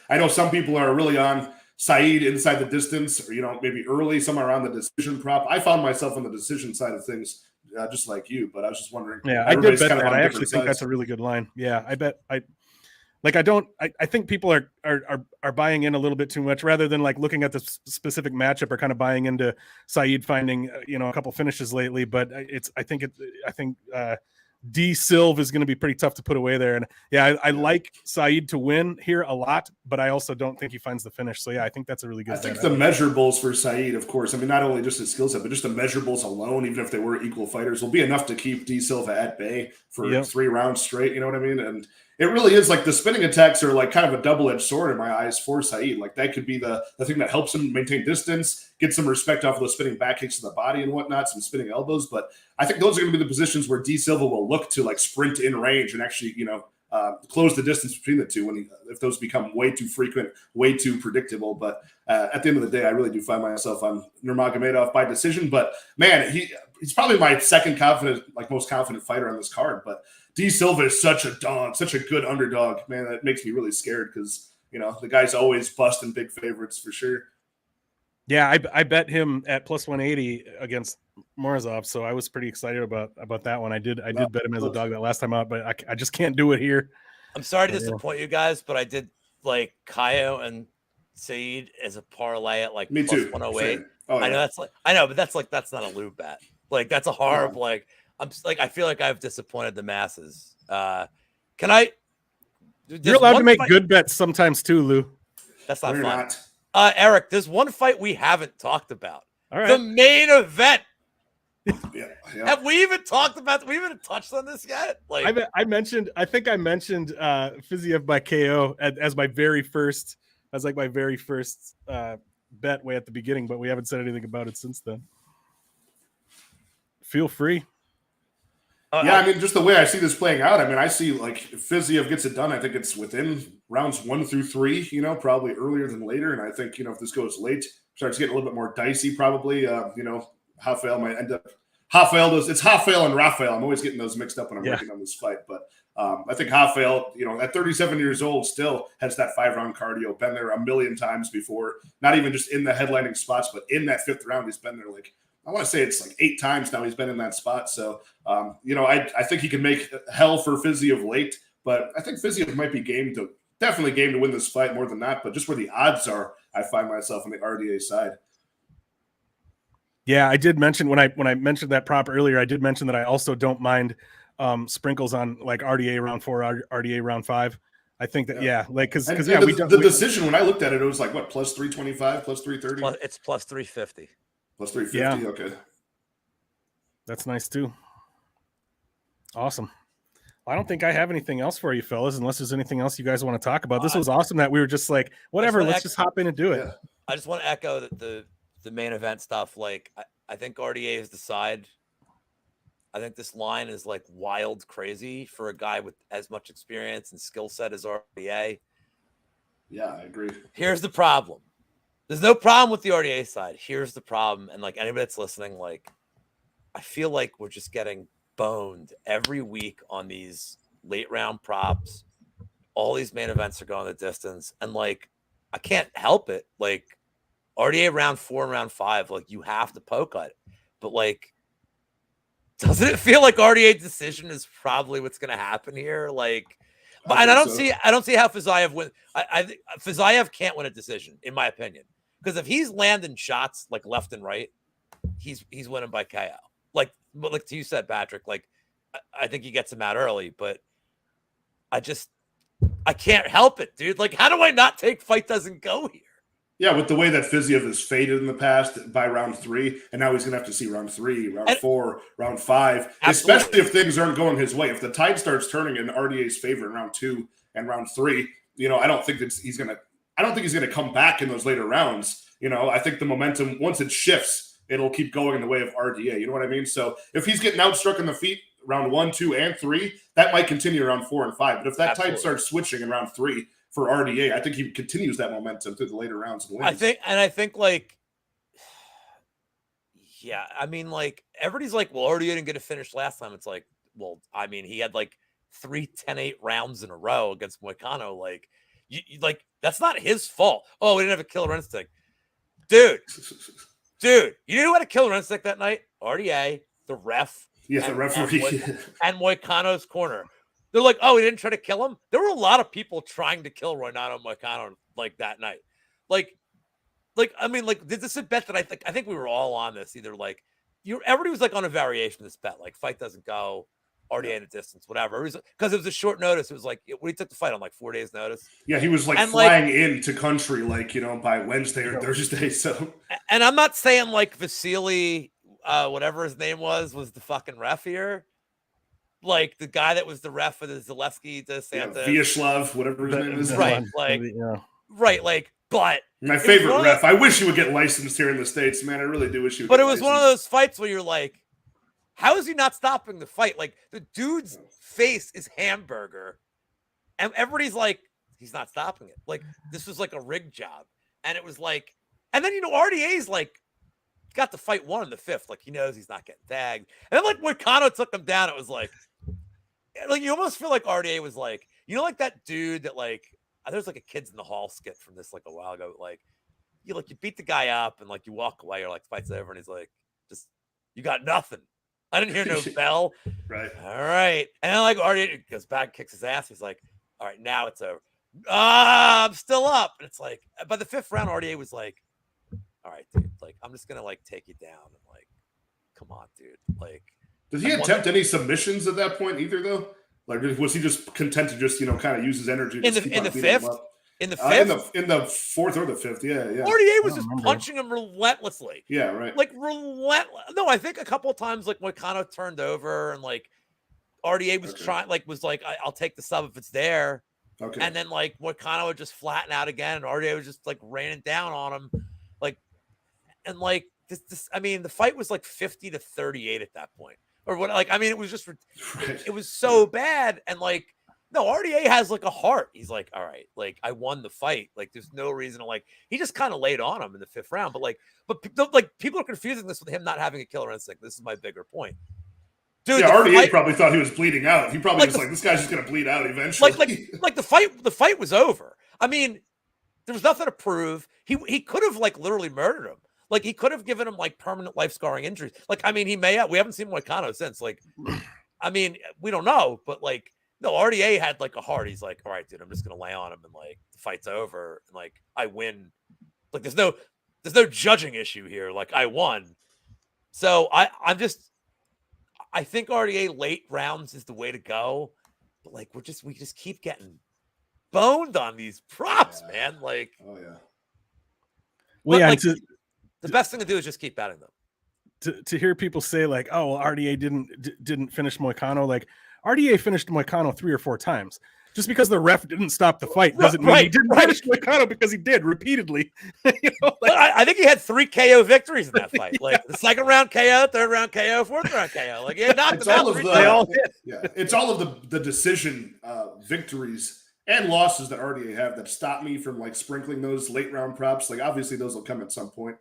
I know some people are really on Saeed inside the distance or, maybe early, somewhere around the decision prop. I found myself on the decision side of things just like you, but I was just wondering. Yeah, I did bet that. I actually think that's a really good line. Yeah, I think people are buying in a little bit too much rather than like looking at the specific matchup or kind of buying into Saeed finding, a couple finishes lately. But I think D Silva is going to be pretty tough to put away there. And yeah, I like Saeed to win here a lot, but I also don't think he finds the finish. So yeah, I think that's a really good. I think the measurables for Saeed, of course, I mean, not only just his skill set, but just the measurables alone, even if they were equal fighters, will be enough to keep D Silva at bay for 3 rounds straight. You know what I mean? And it really is like the spinning attacks are like kind of a double-edged sword in my eyes for Saeed. Like that could be the thing that helps him maintain distance, get some respect off of those spinning back kicks to the body and whatnot, some spinning elbows. But I think those are going to be the positions where D Silva will look to like sprint in range and actually, close the distance between the two if those become way too frequent, way too predictable. But at the end of the day, I really do find myself on Nurmagomedov by decision. But man, he's probably my second most confident fighter on this card. But D Silva is such a dog, such a good underdog, man. That makes me really scared because, the guy's always busting big favorites for sure. Yeah, I bet him at plus 180 against Morozov, so I was pretty excited about that one. I did bet him as a dog that last time out, but I just can't do it here. I'm sorry to disappoint you guys, but I did like Kaio and Saeed as a parlay at like me plus too. 108. Oh, yeah. I know, but that's not a Lou bet. Like that's a horrible I feel like I've disappointed the masses. You're allowed to make good bets sometimes too, Lou. That's not fun. Erik, there's one fight we haven't talked about. All right. The main event Yeah. Have we even talked about? We even touched on this yet? Like I mentioned Fiziev by KO as my very first, bet way at the beginning, but we haven't said anything about it since then. Feel free. Yeah, I mean, just the way I see this playing out, I mean, I see like if Fiziev gets it done, I think it's within rounds 1 through 3, probably earlier than later. And I think, if this goes late, starts getting a little bit more dicey, probably, Rafael might end up. It's Rafael and Rafael. I'm always getting those mixed up when I'm working on this fight. But I think Rafael, at 37 years old, still has that 5-round cardio, been there a million times before, not even just in the headlining spots, but in that 5th round, he's been there like, I want to say it's like 8 times now he's been in that spot. So, I think he can make hell for Fiziev late, but I think Fiziev might be definitely game to win this fight more than that. But just where the odds are, I find myself on the RDA side. Yeah, I did mention when I mentioned that prop earlier, I did mention that I also don't mind sprinkles on like RDA round 4, RDA round 5. I think that because the decision when I looked at it, it was like what, plus 325, plus 330. It's plus 350. Plus 350. Yeah. Okay, that's nice too. Awesome. Well, I don't think I have anything else for you, fellas, unless there's anything else you guys want to talk about. This was awesome that we were just like, whatever, let's just hop in and do it. Yeah. I just want to echo that the main event stuff. Like, I think RDA is the side. I think this line is like wild crazy for a guy with as much experience and skill set as RDA. Yeah, I agree. Here's the problem. There's no problem with the RDA side. Here's the problem. And like anybody that's listening, like, I feel like we're just getting boned every week on these late round props. All these main events are going the distance. And like, I can't help it. Like, RDA round 4 and round 5, like, you have to poke at it. But like, doesn't it feel like RDA decision is probably what's going to happen here? Like, but I don't see how Fiziev win. I think Fiziev can't win a decision, in my opinion, because if he's landing shots like left and right, he's winning by KO. Like you said, Patrick. Like, I think he gets him out early, but I can't help it, dude. Like, how do I not take fight doesn't go here? Yeah, with the way that Fiziev has faded in the past by round 3, and now he's going to have to see round 3, round 4, round 5, absolutely. Especially if things aren't going his way. If the tide starts turning in RDA's favor in round 2 and round 3, I don't think he's going to come back in those later rounds. I think the momentum, once it shifts, it'll keep going in the way of RDA. You know what I mean? So if he's getting outstruck in the feet round 1, 2, and 3, that might continue around 4 and 5. But if that tide starts switching in round 3, for RDA, I think he continues that momentum through the later rounds and wins. I think like, yeah, I mean, like, everybody's like, well, RDA didn't get a finish last time. It's like, well, I mean, he had like 3 10-8 rounds in a row against Moicano. Like, like, that's not his fault. Oh, we didn't have a killer instinct. Dude, you know who had a killer instinct that night? RDA, the ref. Yeah, the referee. And Moicano's corner. They're like, oh, he didn't try to kill him. There were a lot of people trying to kill Renato Moicano like that night. Like, I mean, like, this is a bet that I think we were all on this. Either like, everybody was like on a variation of this bet, like fight doesn't go, RDA in a distance, whatever. Because it was a short notice. It was like when he took the fight on like 4 days notice. Yeah, he was like flying into country like by Wednesday or Thursday. So, and I'm not saying like Vasily, whatever his name was the fucking ref here. Like the guy that was the ref for the Zaleski DeSantis, Vyacheslav, whatever his name is, right? Like, right, like, but my favorite ref. I wish he would get licensed here in the States, man. I really do wish he would. But it was one of those fights where you're like, how is he not stopping the fight? Like, the dude's face is hamburger, and everybody's like, he's not stopping it. Like, this was like a rig job, and it was like, and then RDA's like, got the fight won in the 5th. Like, he knows he's not getting tagged, and then like Moicano took him down. It was like you almost feel like RDA was like, like that dude that like, there's like a Kids in the Hall skit from this like a while ago. Like, you beat the guy up and like you walk away, you're like, fight's over, and he's like, just, you got nothing. I didn't hear no bell. Right. All right. And then like RDA goes back and kicks his ass. He's like, all right, now it's over. I'm still up. And it's like, by the 5th round, RDA was like, all right, dude, like, I'm just gonna like take you down. And like, come on, dude. Like, did he attempt any submissions at that point either, though? Like, was he just content to just kind of use his energy in the 5th? In the fifth? In the fourth or the fifth, yeah. RDA was just punching him relentlessly. Yeah, right. Like relentless. No, I think a couple of times like Moicano turned over and like RDA was trying, like was like, I'll take the sub if it's there. Okay. And then like Moicano would just flatten out again, and RDA was just like raining down on him, like, and like this. I mean, the fight was like 50-38 at that point, or what? Like, I mean, it was just it was so bad, and like. No, RDA has like a heart. He's like, all right, like I won the fight. Like, there's no reason to like. He just kind of laid on him in the fifth round. But like people are confusing this with him not having a killer instinct. This is my bigger point, dude. Yeah, RDA probably thought he was bleeding out. He probably was like, this guy's just gonna bleed out eventually. Like the fight was over. I mean, there was nothing to prove. He could have like literally murdered him. Like he could have given him like permanent life scarring injuries. Like I mean, he may have. We haven't seen Moicano since. Like, I mean, we don't know, but like. No, RDA had like a heart. He's like, all right, dude, I'm just gonna lay on him and like the fight's over and like I win. Like there's no judging issue here. Like I won. So I think RDA late rounds is the way to go. But like we just keep getting boned on these props, man. Like well, yeah, like, the best thing to do is just keep betting them. To hear people say like, oh well, RDA didn't finish Moicano, like RDA finished Moicano 3 or 4 times. Just because the ref didn't stop the fight doesn't mean he didn't finish Moicano, because he did repeatedly. You know, like, I think he had 3 KO victories in that fight. Like the second round KO, third round KO, fourth round KO. Like yeah, knocked them out. It's all of the decision victories and losses that RDA have that stop me from like sprinkling those late round props. Like obviously those will come at some point.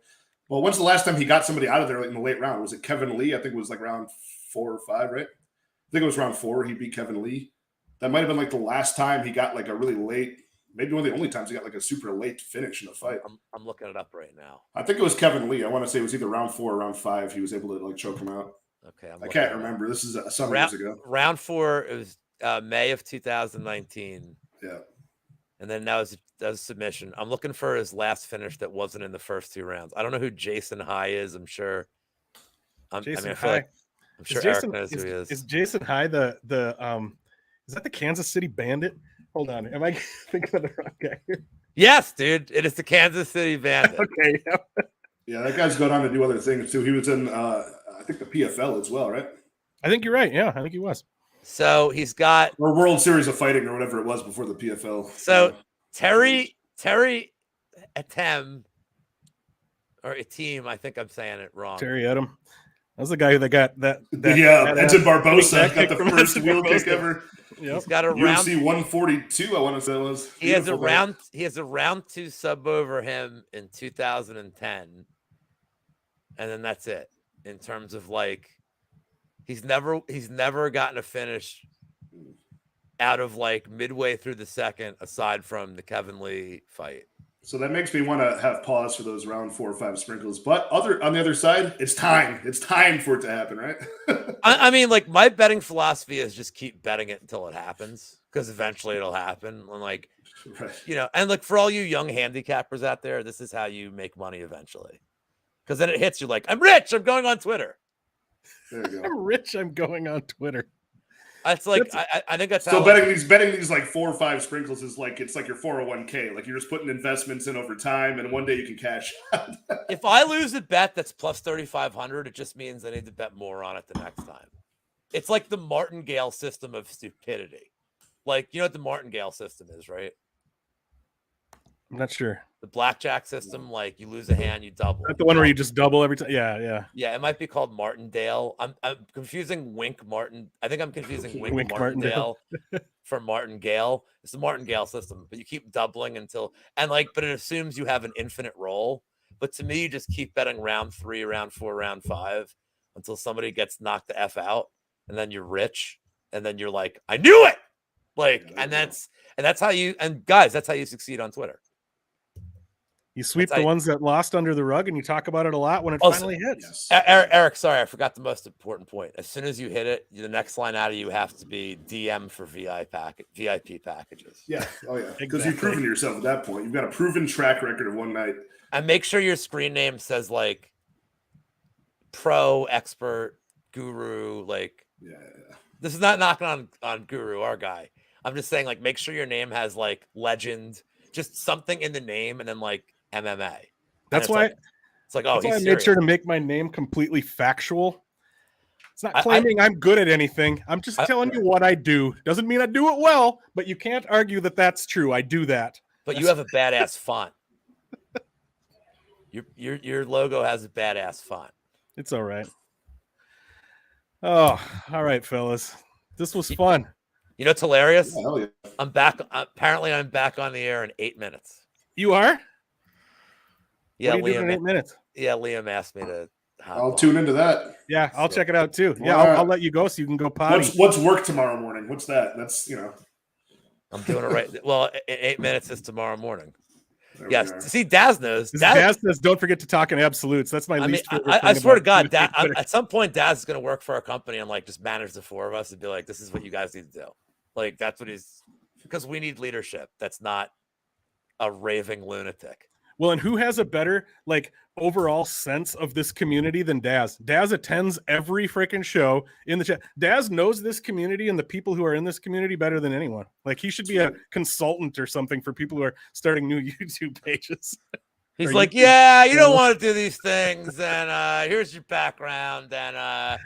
Well, when's the last time he got somebody out of there like in the late round? Was it Kevin Lee? I think it was like round 4 or 5, right? I think it was round 4. He beat Kevin Lee. That might have been like the last time he got like a really late, maybe one of the only times he got like a super late finish in a fight. I'm looking it up right now. I think it was Kevin Lee. I want to say it was either round 4 or round 5. He was able to like choke him out. Okay. I can't remember. This is some years ago. Round 4, it was May of 2019. Yeah. And then that was submission. I'm looking for his last finish that wasn't in the first 2 rounds. I don't know who Jason High is. I'm sure. Jason I feel like I'm sure Erik knows who he is. Is Jason High the is that the Kansas City Bandit? Hold on. Am I thinking of the wrong guy here? Yes, dude. It is the Kansas City Bandit. Okay. Yeah, that guy's gone on to do other things too. He was in I think the PFL as well, right? I think you're right. Yeah, I think he was. So he's got or World Series of Fighting or whatever it was before the PFL. So Terry Atem or Ateem, I think I'm saying it wrong. Terry Atem. That was the guy that got that Edson Barbosa got the first wheel kick ever. Yep. He's got a UFC 142, I want to say it was. He has a round 2 sub over him in 2010. And then that's it. In terms of like he's never gotten a finish out of like midway through the second, aside from the Kevin Lee fight. So that makes me want to have pause for those round 4 or 5 sprinkles. But on the other side, it's time. It's time for it to happen, right? I mean, like my betting philosophy is just keep betting it until it happens, because eventually it'll happen. And like, you know, and like for all you young handicappers out there, this is how you make money eventually. Because then it hits you like, I'm rich. I'm going on Twitter. There you go. I'm rich. I'm going on Twitter. It's like I think that's so how betting these like 4 or 5 sprinkles is like it's like your 401k. Like you're just putting investments in over time, and one day you can cash out. If I lose a bet that's plus 3,500, it just means I need to bet more on it the next time. It's like the martingale system of stupidity. Like you know what the martingale system is, right? I'm not sure. The blackjack system, like you lose a hand, you double. That's the one where you just double every time. Yeah. Yeah, it might be called Martindale. I'm confusing Wink Martin. I think I'm confusing Wink Martindale for Martingale. It's the Martingale system, but you keep doubling but it assumes you have an infinite roll. But to me, you just keep betting round 3, round 4, round 5 until somebody gets knocked the F out, and then you're rich, and then you're like, I knew it. Like, and that's how you guys, that's how you succeed on Twitter. You sweep the ones that lost under the rug, and you talk about it a lot when it finally hits. Erik, sorry, I forgot the most important point. As soon as you hit it, the next line out of you has to be DM for VIP packages. Yeah, oh yeah, because you've proven yourself at that point. You've got a proven track record of one night. And make sure your screen name says like pro, expert, guru. Like, this is not knocking on Guru, our guy. I'm just saying, like, make sure your name has like legend, just something in the name and then like MMA. That's why oh, that's why I he's made sure serious. to make my name completely factual. It's not I- claiming I'm good at anything. I'm just telling you what I do. Doesn't mean I do it well, but you can't argue that that's true. I do that. But you have a badass font. Your logo has a badass font. It's all right. Oh, all right, fellas. This was fun. You know, it's hilarious. Yeah, hell yeah. I'm back. Apparently, I'm back on the air in 8 minutes. You are? Yeah, what are you doing in 8 minutes? Yeah, Liam asked me to. I'll tune into that. Yeah, I'll check it out too. Yeah, Right. I'll let you go so you can go potty. What's work tomorrow morning? What's that? That's I'm doing it right. Well, in 8 minutes is tomorrow morning. there Yes. we are. See, Daz knows. Daz says, don't forget to talk in absolutes. That's my least favorite thing I swear to about God, Twitter. at some point, Daz is going to work for our company and like just manage the four of us and be like, this is what you guys need to do. Like, that's what he's, because we need leadership. That's not a raving lunatic. Well, and who has a better like overall sense of this community than Daz? Daz attends every freaking show in the chat. Daz knows this community and the people who are in this community better than anyone. Like he should be a consultant or something for people who are starting new YouTube pages. He's like, yeah, you don't want to do these things, and here's your background, and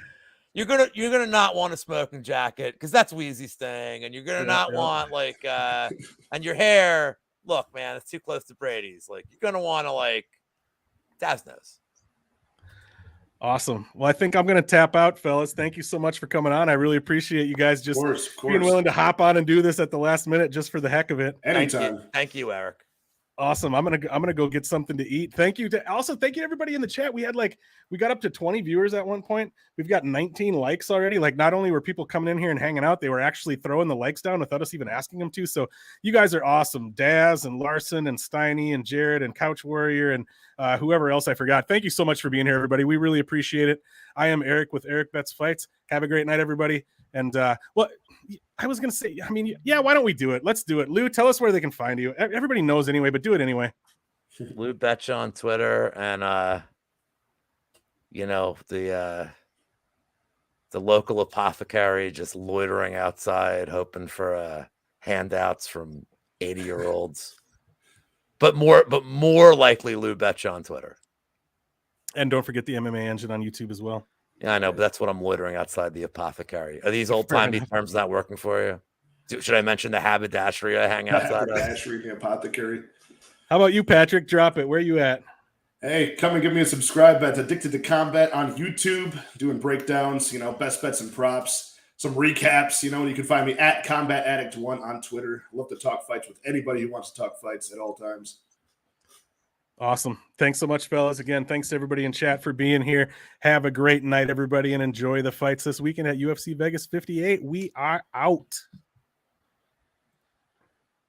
you're gonna not want a smoking jacket because that's Wheezy's thing, and you're gonna not want like and your hair. Look, man, it's too close to Brady's. Like, you're gonna want to like. Daz knows. Awesome. Well, I think I'm going to tap out, fellas. Thank you so much for coming on. I really appreciate you guys just Of course. being willing to hop on and do this at the last minute just for the heck of it. Anytime. Thank you, Erik. Awesome. I'm gonna go get something to eat. Thank you to everybody in the chat. We got up to 20 viewers at one point. We've got 19 likes already. Like, not only were people coming in here and hanging out, they were actually throwing the likes down without us even asking them to. So you guys are awesome. Daz and Larson and Steiny and Jared and Couch Warrior and whoever else I forgot. Thank you so much for being here, everybody. We really appreciate it. I am Erik with Erik Bets Fights. Have a great night, everybody. And well, I was going to say, I mean, yeah, why don't we do it? Let's do it. Lou, tell us where they can find you. Everybody knows anyway, but do it anyway. Lou Betcha on Twitter, and you know, the local apothecary just loitering outside hoping for handouts from 80-year-olds. But more likely Lou Betcha on Twitter. And don't forget the MMA Engine on YouTube as well. Yeah, I know, but that's what I'm loitering outside the apothecary. Are these old-timey terms not working for you? Should I mention the haberdashery I hang outside of? Haberdashery, the apothecary. How about you, Patrick? Drop it. Where you at? Hey, come and give me a subscribe at Addicted to Combat on YouTube, doing breakdowns, best bets and props, some recaps, and you can find me at Combat Addict 1 on Twitter. I love to talk fights with anybody who wants to talk fights at all times. Awesome. Thanks so much, fellas. Again, thanks to everybody in chat for being here. Have a great night, everybody, and enjoy the fights this weekend at UFC Vegas 58. We are out.